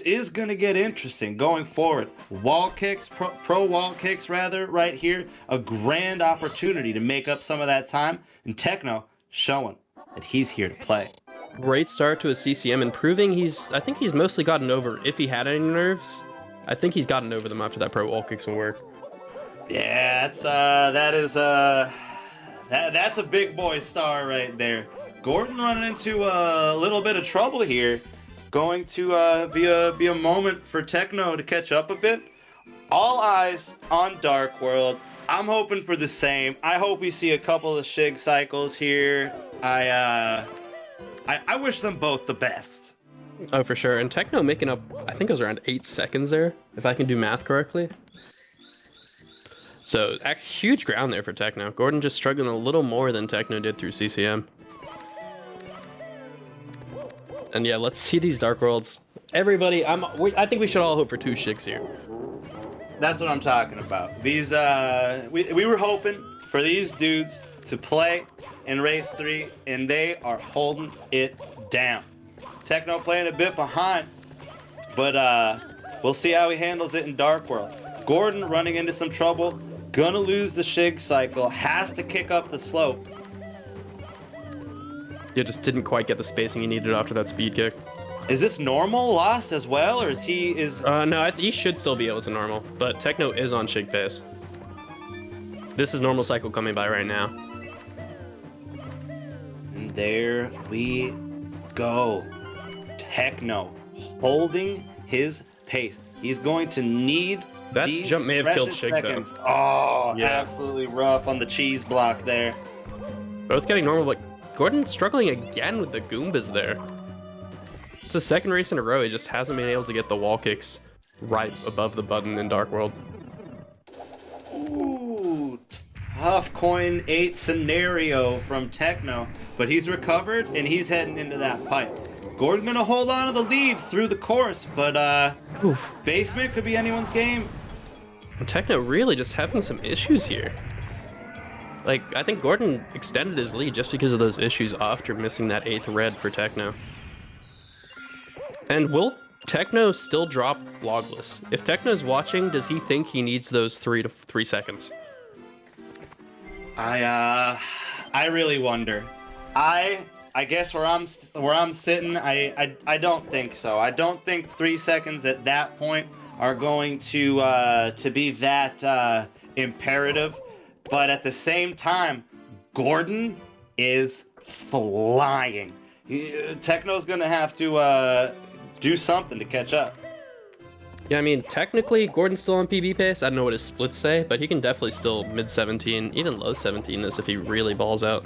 A: is gonna get interesting going forward. Wall kicks, pro wall kicks rather, right here. A grand opportunity to make up some of that time. And Techno showing that he's here to play.
B: Great start to his CCM and proving I think he's mostly gotten over, if he had any nerves, I think he's gotten over them after that pro wall kicks will work.
A: Yeah, that's a big boy star right there. Gordon running into a little bit of trouble here. Going to be a moment for Techno to catch up a bit. All eyes on Dark World. I'm hoping for the same. I hope we see a couple of Shig cycles here. I wish them both the best.
B: Oh, for sure. And Techno making up, I think it was around 8 seconds there, if I can do math correctly. So, huge ground there for Techno. Gordon just struggling a little more than Techno did through CCM. And yeah, let's see these Dark Worlds. Everybody, I think we should all hope for 2 Shigs here.
A: That's what I'm talking about. These, we were hoping for these dudes to play in race 3, and they are holding it down. Techno playing a bit behind, but we'll see how he handles it in Dark World. Gordon running into some trouble, gonna lose the Shig cycle, has to kick up the slope.
B: Yeah, just didn't quite get the spacing he needed after that speed kick.
A: Is this normal loss as well, or is he
B: No, he should still be able to normal, but Techno is on Shig pace. This is normal cycle coming by right now.
A: And there we go. Techno holding his pace. He's going to need
B: that
A: these
B: jump may have killed Shig
A: seconds.
B: though.
A: Oh,
B: yeah.
A: Absolutely rough on the cheese block there.
B: Both getting normal, but Gordon struggling again with the Goombas there. It's a second race in a row. He just hasn't been able to get the wall kicks right above the button in Dark World.
A: Ooh, tough coin 8 scenario from Techno, but he's recovered and he's heading into that pipe. Gordon gonna hold on to the lead through the course, but basement could be anyone's game.
B: And Techno really just having some issues here. Like, I think Gordon extended his lead just because of those issues after missing that 8th red for Techno. And will Techno still drop logless? If Techno's watching, does he think he needs those 3 seconds?
A: I really wonder. I guess where I'm sitting, I don't think so. I don't think 3 seconds at that point are going to be that imperative. But at the same time, Gordon is flying. Techno's gonna have to do something to catch up.
B: Yeah, I mean, technically, Gordon's still on PB pace. I don't know what his splits say, but he can definitely still mid-17, even low-17 this if he really balls out.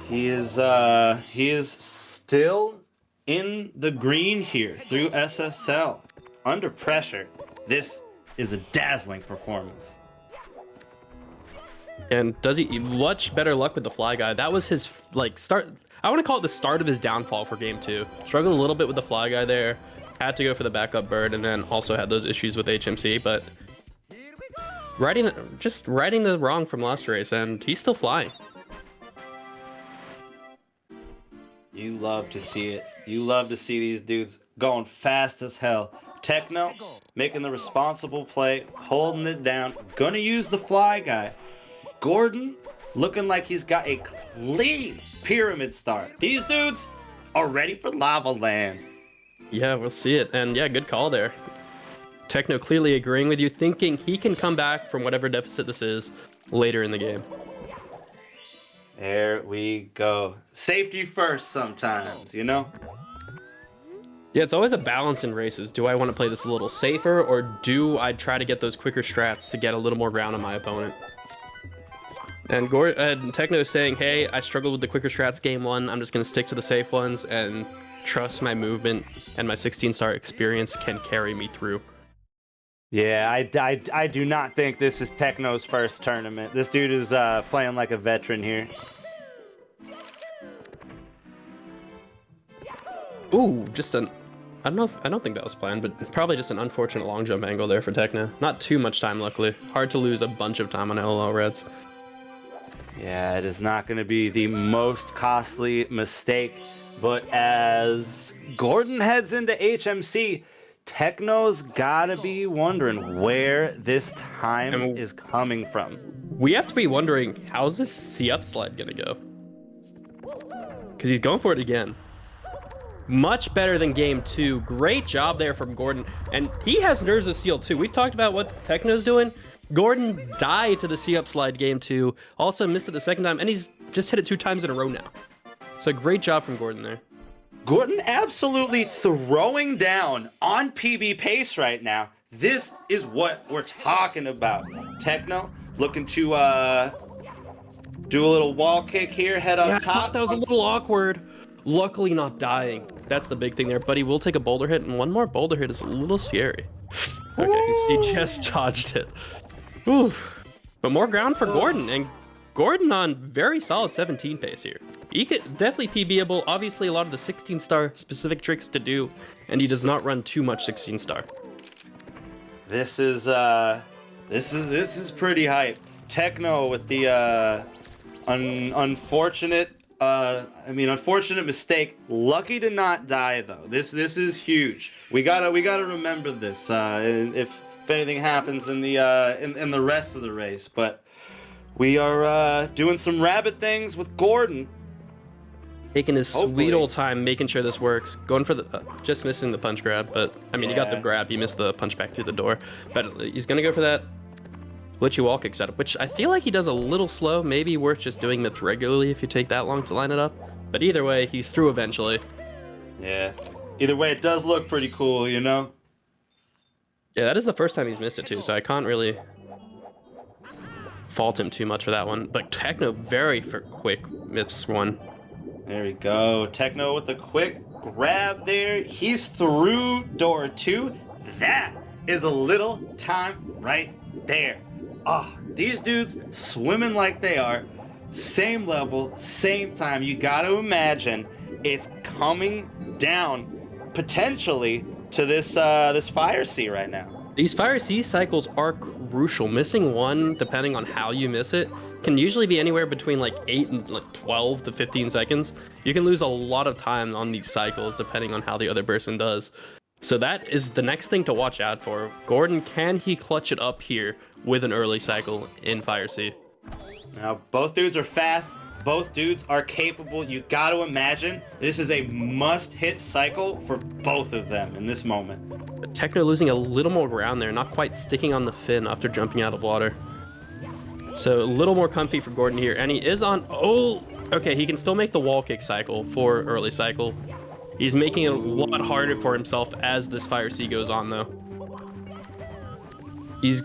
A: He is still in the green here through SSL. Under pressure, this is a dazzling performance.
B: And does he much better luck with the fly guy? That was his start. I want to call it the start of his downfall for game 2. Struggled a little bit with the fly guy there. Had to go for the backup bird, and then also had those issues with HMC. But just righting the wrong from last race, and he's still flying.
A: You love to see it. You love to see these dudes going fast as hell. Techno making the responsible play, holding it down, gonna use the fly guy. Gordon looking like he's got a clean pyramid start. These dudes are ready for Lava Land.
B: Yeah, we'll see it. And yeah, good call there. Techno clearly agreeing with you, thinking he can come back from whatever deficit this is later in the game.
A: There we go. Safety first sometimes, you know?
B: Yeah, it's always a balance in races. Do I want to play this a little safer, or do I try to get those quicker strats to get a little more ground on my opponent? And Techno is saying, hey, I struggled with the quicker strats game one. I'm just going to stick to the safe ones and trust my movement and my 16-star experience can carry me through.
A: Yeah, I do not think this is Techno's first tournament. This dude is playing like a veteran here.
B: Ooh, just an... I don't think that was planned, but probably just an unfortunate long jump angle there for Techno. Not too much time, luckily. Hard to lose a bunch of time on LOL Reds.
A: Yeah, it is not going to be the most costly mistake, but as Gordon heads into HMC, Techno's gotta be wondering where this time is coming from.
B: We have to be wondering, how's this C-up slide gonna go? Because he's going for it again. Much better than game two. Great job there from Gordon. And he has nerves of steel too. We've talked about what Techno's doing. Gordon died to the C-up slide game two. Also missed it the second time, and he's just hit it 2 times in a row now. So great job from Gordon there.
A: Gordon absolutely throwing down on PB pace right now. This is what we're talking about. Techno looking to do a little wall kick here, head up top.
B: I thought that was a little awkward. Luckily not dying. That's the big thing there, but he will take a boulder hit, and one more boulder hit is a little scary. Okay, he just dodged it. Oof. But more ground for Gordon, and Gordon on very solid 17 pace here. He could definitely PBable. Obviously, a lot of the 16-star specific tricks to do, and he does not run too much 16-star.
A: This is pretty hype. Techno with the unfortunate mistake. Lucky to not die though. This is huge. We gotta remember this. If anything happens in the rest of the race, but we are doing some rabbit things with Gordon.
B: Taking his sweet old time, making sure this works. Going for the, just missing the punch grab, but I mean, he got the grab, he missed the punch back through the door. But he's gonna go for that glitchy wall kick setup, which I feel like he does a little slow. Maybe worth just doing MIPs regularly if you take that long to line it up. But either way, he's through eventually.
A: Yeah. Either way, it does look pretty cool, you know?
B: Yeah, that is the first time he's missed it too, so I can't really fault him too much for that one. But Techno very quick MIPs one.
A: There we go. Techno with a quick grab there. He's through door 2. That is a little time right there. Ah, these dudes swimming like they are. Same level, same time. You got to imagine it's coming down potentially to this Fire Sea right now.
B: These Fire Sea cycles are crucial. Missing one, depending on how you miss it, can usually be anywhere between like 8 and like 12 to 15 seconds. You can lose a lot of time on these cycles depending on how the other person does. So that is the next thing to watch out for. Gordon, can he clutch it up here with an early cycle in Fire Sea?
A: Now, both dudes are fast. Both dudes are capable. You got to imagine this is a must-hit cycle for both of them in this moment.
B: But Techno losing a little more ground there, not quite sticking on the fin after jumping out of water. So a little more comfy for Gordon here, and he is on, oh, okay, he can still make the wall kick cycle for early cycle. He's making it a lot harder for himself as this Fire Sea goes on though. He's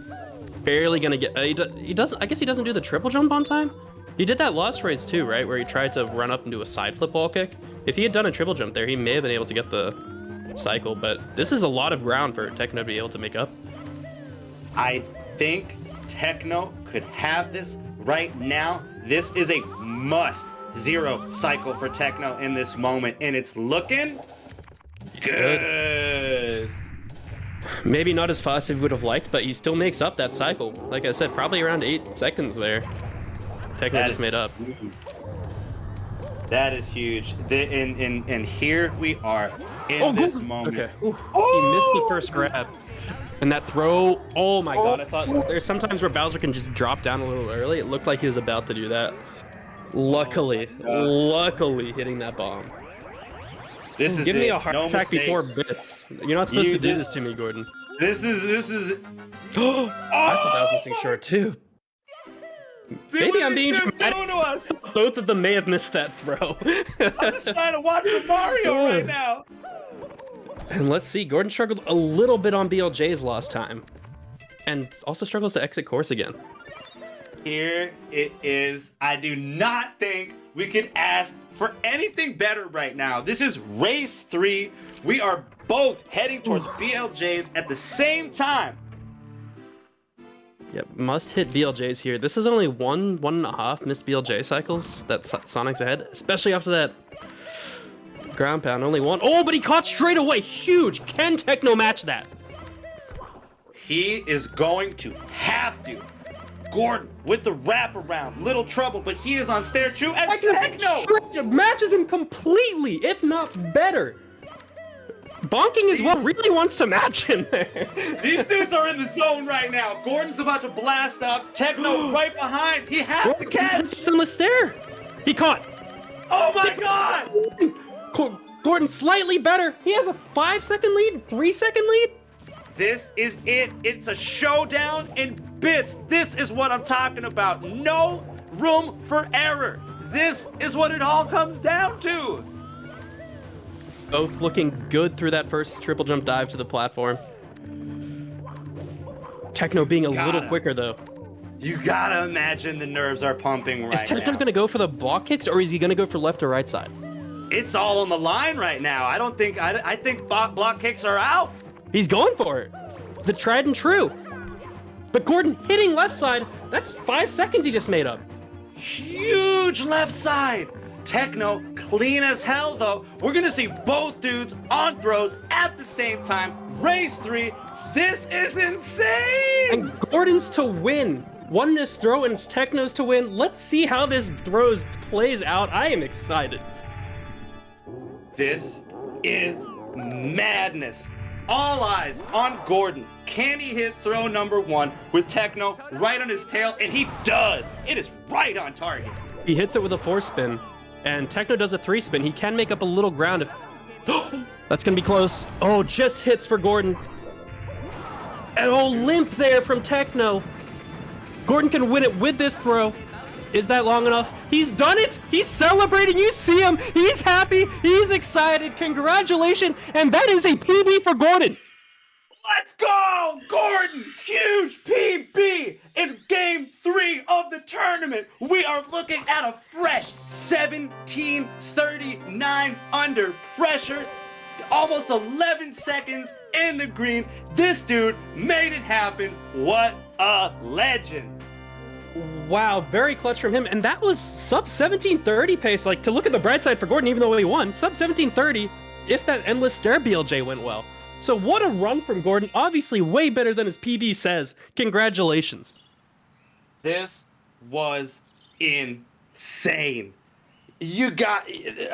B: barely gonna get, I guess he doesn't do the triple jump on time? He did that last race too, right? Where he tried to run up and do a side flip wall kick. If he had done a triple jump there, he may have been able to get the cycle, but this is a lot of ground for Techno to be able to make up.
A: I think Techno could have this right now. This is a must zero cycle for Techno in this moment, and it's looking good.
B: Maybe not as fast as we would have liked, but he still makes up that cycle. Like I said, probably around 8 seconds there. Techno just made up.
A: That is huge. And here we are in this moment.
B: Okay. Ooh, he missed the first grab. And that throw, oh my god, I thought there's sometimes where Bowser can just drop down a little early. It looked like he was about to do that. Luckily, luckily hitting that bomb.
A: This is
B: Give me a heart attack
A: mistake.
B: before bits. You're not supposed to do this to me, Gordon.
A: This is
B: I thought that was missing short too. Maybe I'm being dramatic.
A: to us.
B: Both of them may have missed that throw.
A: I'm just trying to watch the Mario right now.
B: And let's see, Gordon struggled a little bit on BLJ's last time. And also struggles to exit course again.
A: Here it is. I do not think we could ask for anything better right now. This is race 3. We are both heading towards BLJ's at the same time.
B: Yep, must hit BLJ's here. This is only one and a half missed BLJ cycles that Sonic's ahead, especially after that ground pound. Only one. Oh, but he caught straight away. Huge. Can Techno match that?
A: He is going to have to. Gordon with the wraparound. Little trouble, but he is on stair 2 as Techno
B: matches him completely, if not better. Bonking is what really wants to match him there.
A: These dudes are in the zone right now. Gordon's about to blast up. Techno right behind. He has to catch.
B: He's on the stair. He caught.
A: Oh my god!
B: Gordon slightly better. He has a 5-second lead, 3-second lead.
A: This is it. It's a showdown in bits. This is what I'm talking about. No room for error. This is what it all comes down to.
B: Both looking good through that first triple jump dive to the platform. Techno being a little quicker though.
A: You gotta imagine the nerves are pumping right now.
B: Is Techno gonna go for the block kicks or is he gonna go for left or right side?
A: It's all on the line right now. I think block kicks are out.
B: He's going for it. The tried and true. But Gordon hitting left side, that's 5 seconds he just made up.
A: Huge left side. Techno, clean as hell though. We're gonna see both dudes on throws at the same time. Race 3. This is insane.
B: And Gordon's to win. One is throw and it's Techno's to win. Let's see how this throws plays out. I am excited.
A: This is madness. All eyes on Gordon. Can he hit throw number 1 with Techno right on his tail? And he does. It is right on target.
B: He hits it with a 4-spin, and Techno does a 3-spin. He can make up a little ground if... That's gonna be close. Oh, just hits for Gordon. And oh, limp there from Techno. Gordon can win it with this throw. Is that long enough? He's done it! He's celebrating! You see him! He's happy! He's excited! Congratulations! And that is a PB for Gordon!
A: Let's go! Gordon! Huge PB in game 3 of the tournament! We are looking at a fresh 17:39 under pressure. Almost 11 seconds in the green. This dude made it happen. What a legend!
B: Wow, very clutch from him, and that was sub 17:30 pace. Like, to look at the bright side for Gordon, even though he won, sub 17:30, if that endless stair BLJ went well. So what a run from Gordon, obviously way better than his PB says. Congratulations.
A: This was insane. You got,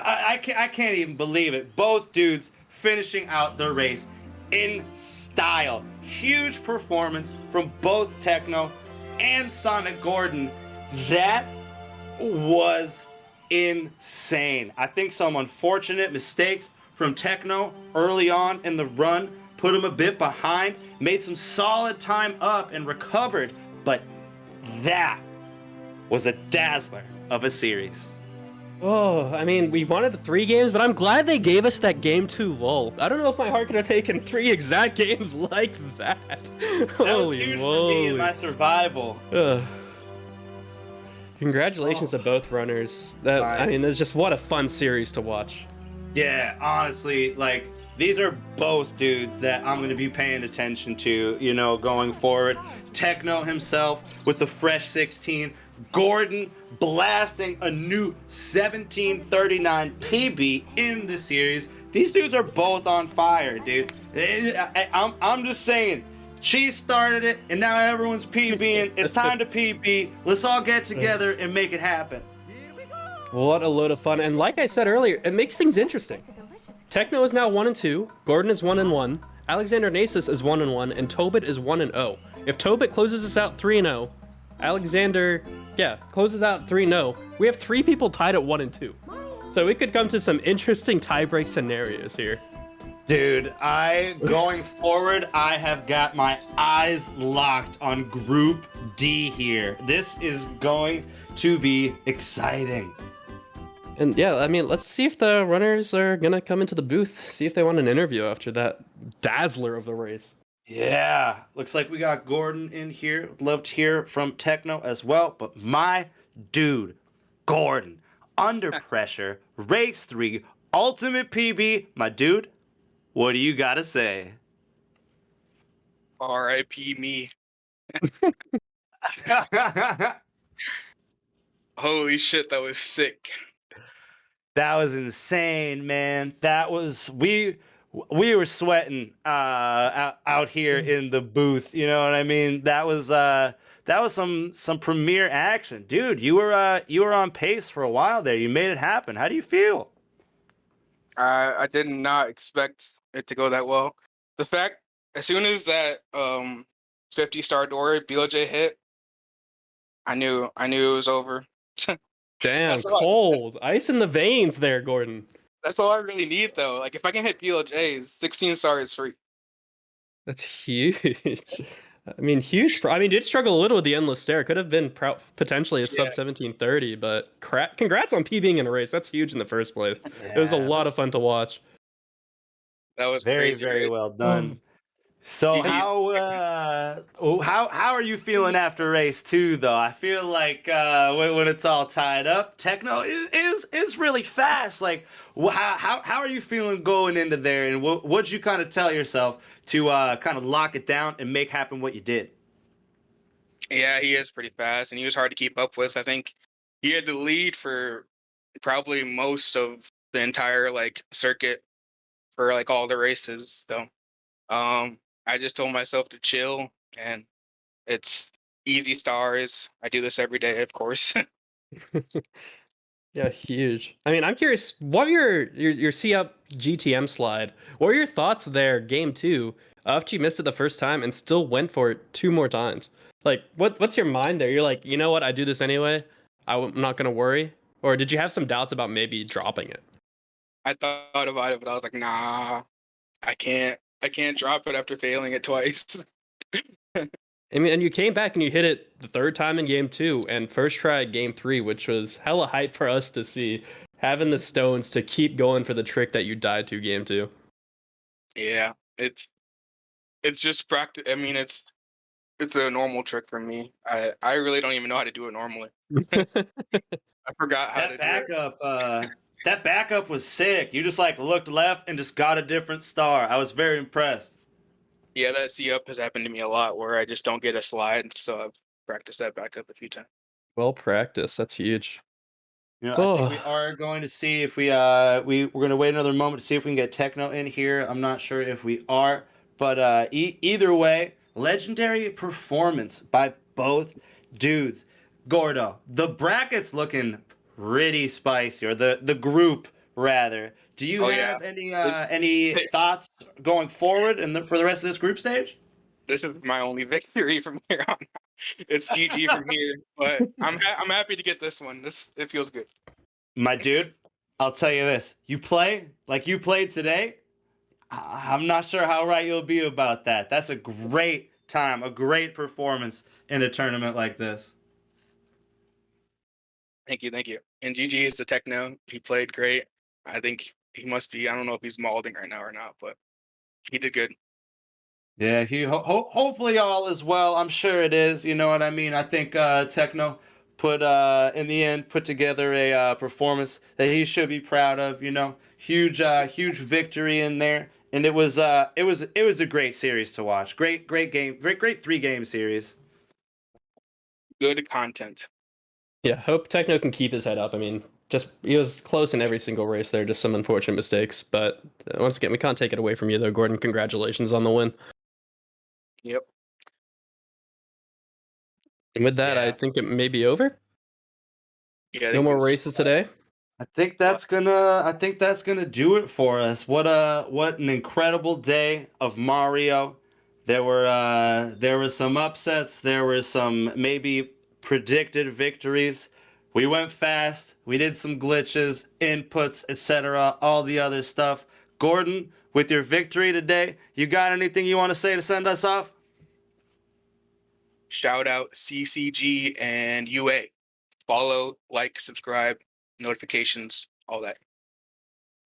A: I can't even believe it. Both dudes finishing out the race in style. Huge performance from both Techno and Sonic Gordon. That was insane. I think some unfortunate mistakes from Techno early on in the run put him a bit behind, made some solid time up and recovered, but that was a dazzler of a series.
B: Oh, I mean, we wanted 3 games, but I'm glad they gave us that game 2 lull. I don't know if my heart could have taken 3 exact games like that.
A: Holy was huge moly. For me in my survival.
B: Congratulations to both runners. I mean, it's just what a fun series to watch.
A: Yeah, honestly, like, these are both dudes that I'm going to be paying attention to, you know, going forward. Techno himself with the fresh 16. Gordon blasting a new 17:39 PB in the series. These dudes are both on fire, dude. I'm just saying, Cheese started it, and now everyone's PBing. It's time to PB. Let's all get together and make it happen.
B: What a load of fun. And like I said earlier, it makes things interesting. Techno is now 1-2, Gordon is 1-1, Alexander Nasus is 1-1, and Tobit is 1-0. If Tobit closes us out 3-0, Alexander, closes out 3-0, we have 3 people tied at 1-2. So we could come to some interesting tiebreak scenarios here.
A: Dude, going forward, I have got my eyes locked on Group D here. This is going to be exciting.
B: And yeah, I mean, let's see if the runners are gonna come into the booth, see if they want an interview after that dazzler of the race.
A: Yeah, looks like we got Gordon in here. Love to hear from Techno as well. But my dude, Gordon, under pressure, race 3, ultimate PB. My dude, what do you got to say?
C: R.I.P. me. Holy shit, that was sick.
A: That was insane, man. That was we were sweating out here in the booth. You know what I mean? That was some premier action, dude. You were on pace for a while there. You made it happen. How do you feel?
C: I did not expect it to go that well. The fact, as soon as that 50-star door BLJ hit, I knew it was over.
B: Damn, cold. Ice in the veins there, Gordon.
C: That's all I really need, though. Like, if I can hit BLJs, 16 stars is free.
B: That's huge. I mean, huge. I mean, did struggle a little with the endless stare. Could have been potentially a sub 1730, but congrats on PBing in a race. That's huge in the first place.
A: Yeah,
B: it was a lot of fun to watch.
C: That was
A: very,
C: crazy,
A: very
C: right?
A: well done. So how are you feeling after race 2 though? I feel like when it's all tied up, Techno is really fast. Like how are you feeling going into there, and what'd you kind of tell yourself to kind of lock it down and make happen what you did?
C: Yeah, he is pretty fast, and he was hard to keep up with. I think he had the lead for probably most of the entire like circuit for like all the races. So I just told myself to chill, and it's easy stars. I do this every day, of course.
B: Yeah, huge. I mean, I'm curious, what were your C up GTM slide? What were your thoughts there, game 2, after you missed it the first time and still went for it 2 more times? Like, what's your mind there? You're like, you know what, I do this anyway. I'm not gonna worry. Or did you have some doubts about maybe dropping it?
C: I thought about it, but I was like, nah, I can't. I can't drop it after failing it twice.
B: I mean, and you came back and you hit it the 3rd time in game 2 and first try at game 3, which was hella hype for us to see. Having the stones to keep going for the trick that you died to game 2.
C: Yeah, it's just practice. I mean, it's a normal trick for me. I really don't even know how to do it normally. I forgot how to do it.
A: That backup was sick. You just like looked left and just got a different star. I was very impressed.
C: Yeah, that C up has happened to me a lot where I just don't get a slide, so I've practiced that back up a few times.
B: Well practiced. That's huge.
A: You know, I think we
B: Oh,
A: are going to see if we're going to wait another moment to see if we can get Techno in here. I'm not sure if we are, but either way, legendary performance by both dudes. Gordo, the bracket's looking pretty spicy, or the group rather. Do you
C: Oh yeah,
A: have
C: this
A: any thoughts going forward and for the rest of this group stage?
C: this is my only victory from here on. It's GG from here, but I'm happy to get this one. It feels good.
A: My dude, I'll tell you this: you play like you played today. I'm not sure how right you'll be about that. That's a great time, a great performance in a tournament like this.
C: Thank you, thank you. And GG is the Techno. He played great. I think he must be. I don't know if he's malding right now or not, but he did good.
A: Yeah, hopefully all is well. I'm sure it is. You know what I mean? I think Techno put in the end put together a performance that he should be proud of. You know, huge victory in there, and it was a great series to watch. Great game, great 3-game series.
C: Good content.
B: yeah. Hope Techno can keep his head up. I mean, just he was close in every single race there. Just some unfortunate mistakes, but once again, we can't take it away from you though, Gordon. Congratulations on the win.
C: Yep.
B: And with that, I
A: Yeah.
B: think it may be over.
C: Yeah, I
B: No
C: think
B: more
C: this
B: races today.
A: I think that's gonna do it for us. What an incredible day of Mario. There were some upsets, there were some maybe predicted victories. We went fast, we did some glitches, inputs, etc., all the other stuff. Gordon, with your victory today, you got anything you want to say to send us off?
C: Shout out CCG and UA. Follow, like, subscribe, notifications, all that.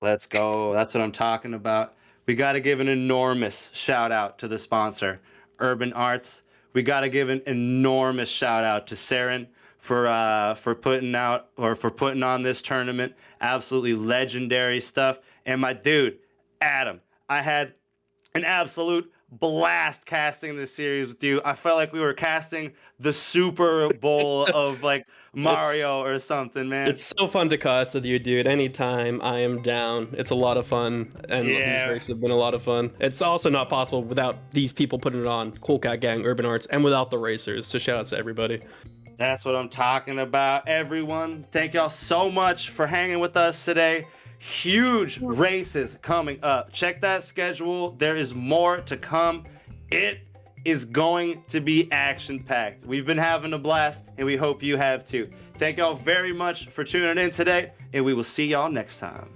A: Let's go. That's what I'm talking about. We got to give an enormous shout out to the sponsor, Urban Arts. We got to give an enormous shout out to Saren for putting out or for putting on this tournament. Absolutely legendary stuff. And my dude, Adam. I had an absolute blast casting this series with you. I felt like we were casting the Super Bowl of like
B: It's
A: Mario or something, man.
B: it's so fun to cast with you, dude. Anytime I am down, it's a lot of fun, and these
A: Yeah.
B: races have been a lot of fun. It's also not possible without these people putting it on, Cool Cat Gang, Urban Arts, and without the racers. So shout out to everybody.
A: That's what I'm talking about, everyone. Thank y'all so much for hanging with us today. Huge races coming up. Check that schedule. There is more to come. It is going to be action-packed. We've been having a blast, and we hope you have too. Thank y'all very much for tuning in today, and we will see y'all next time.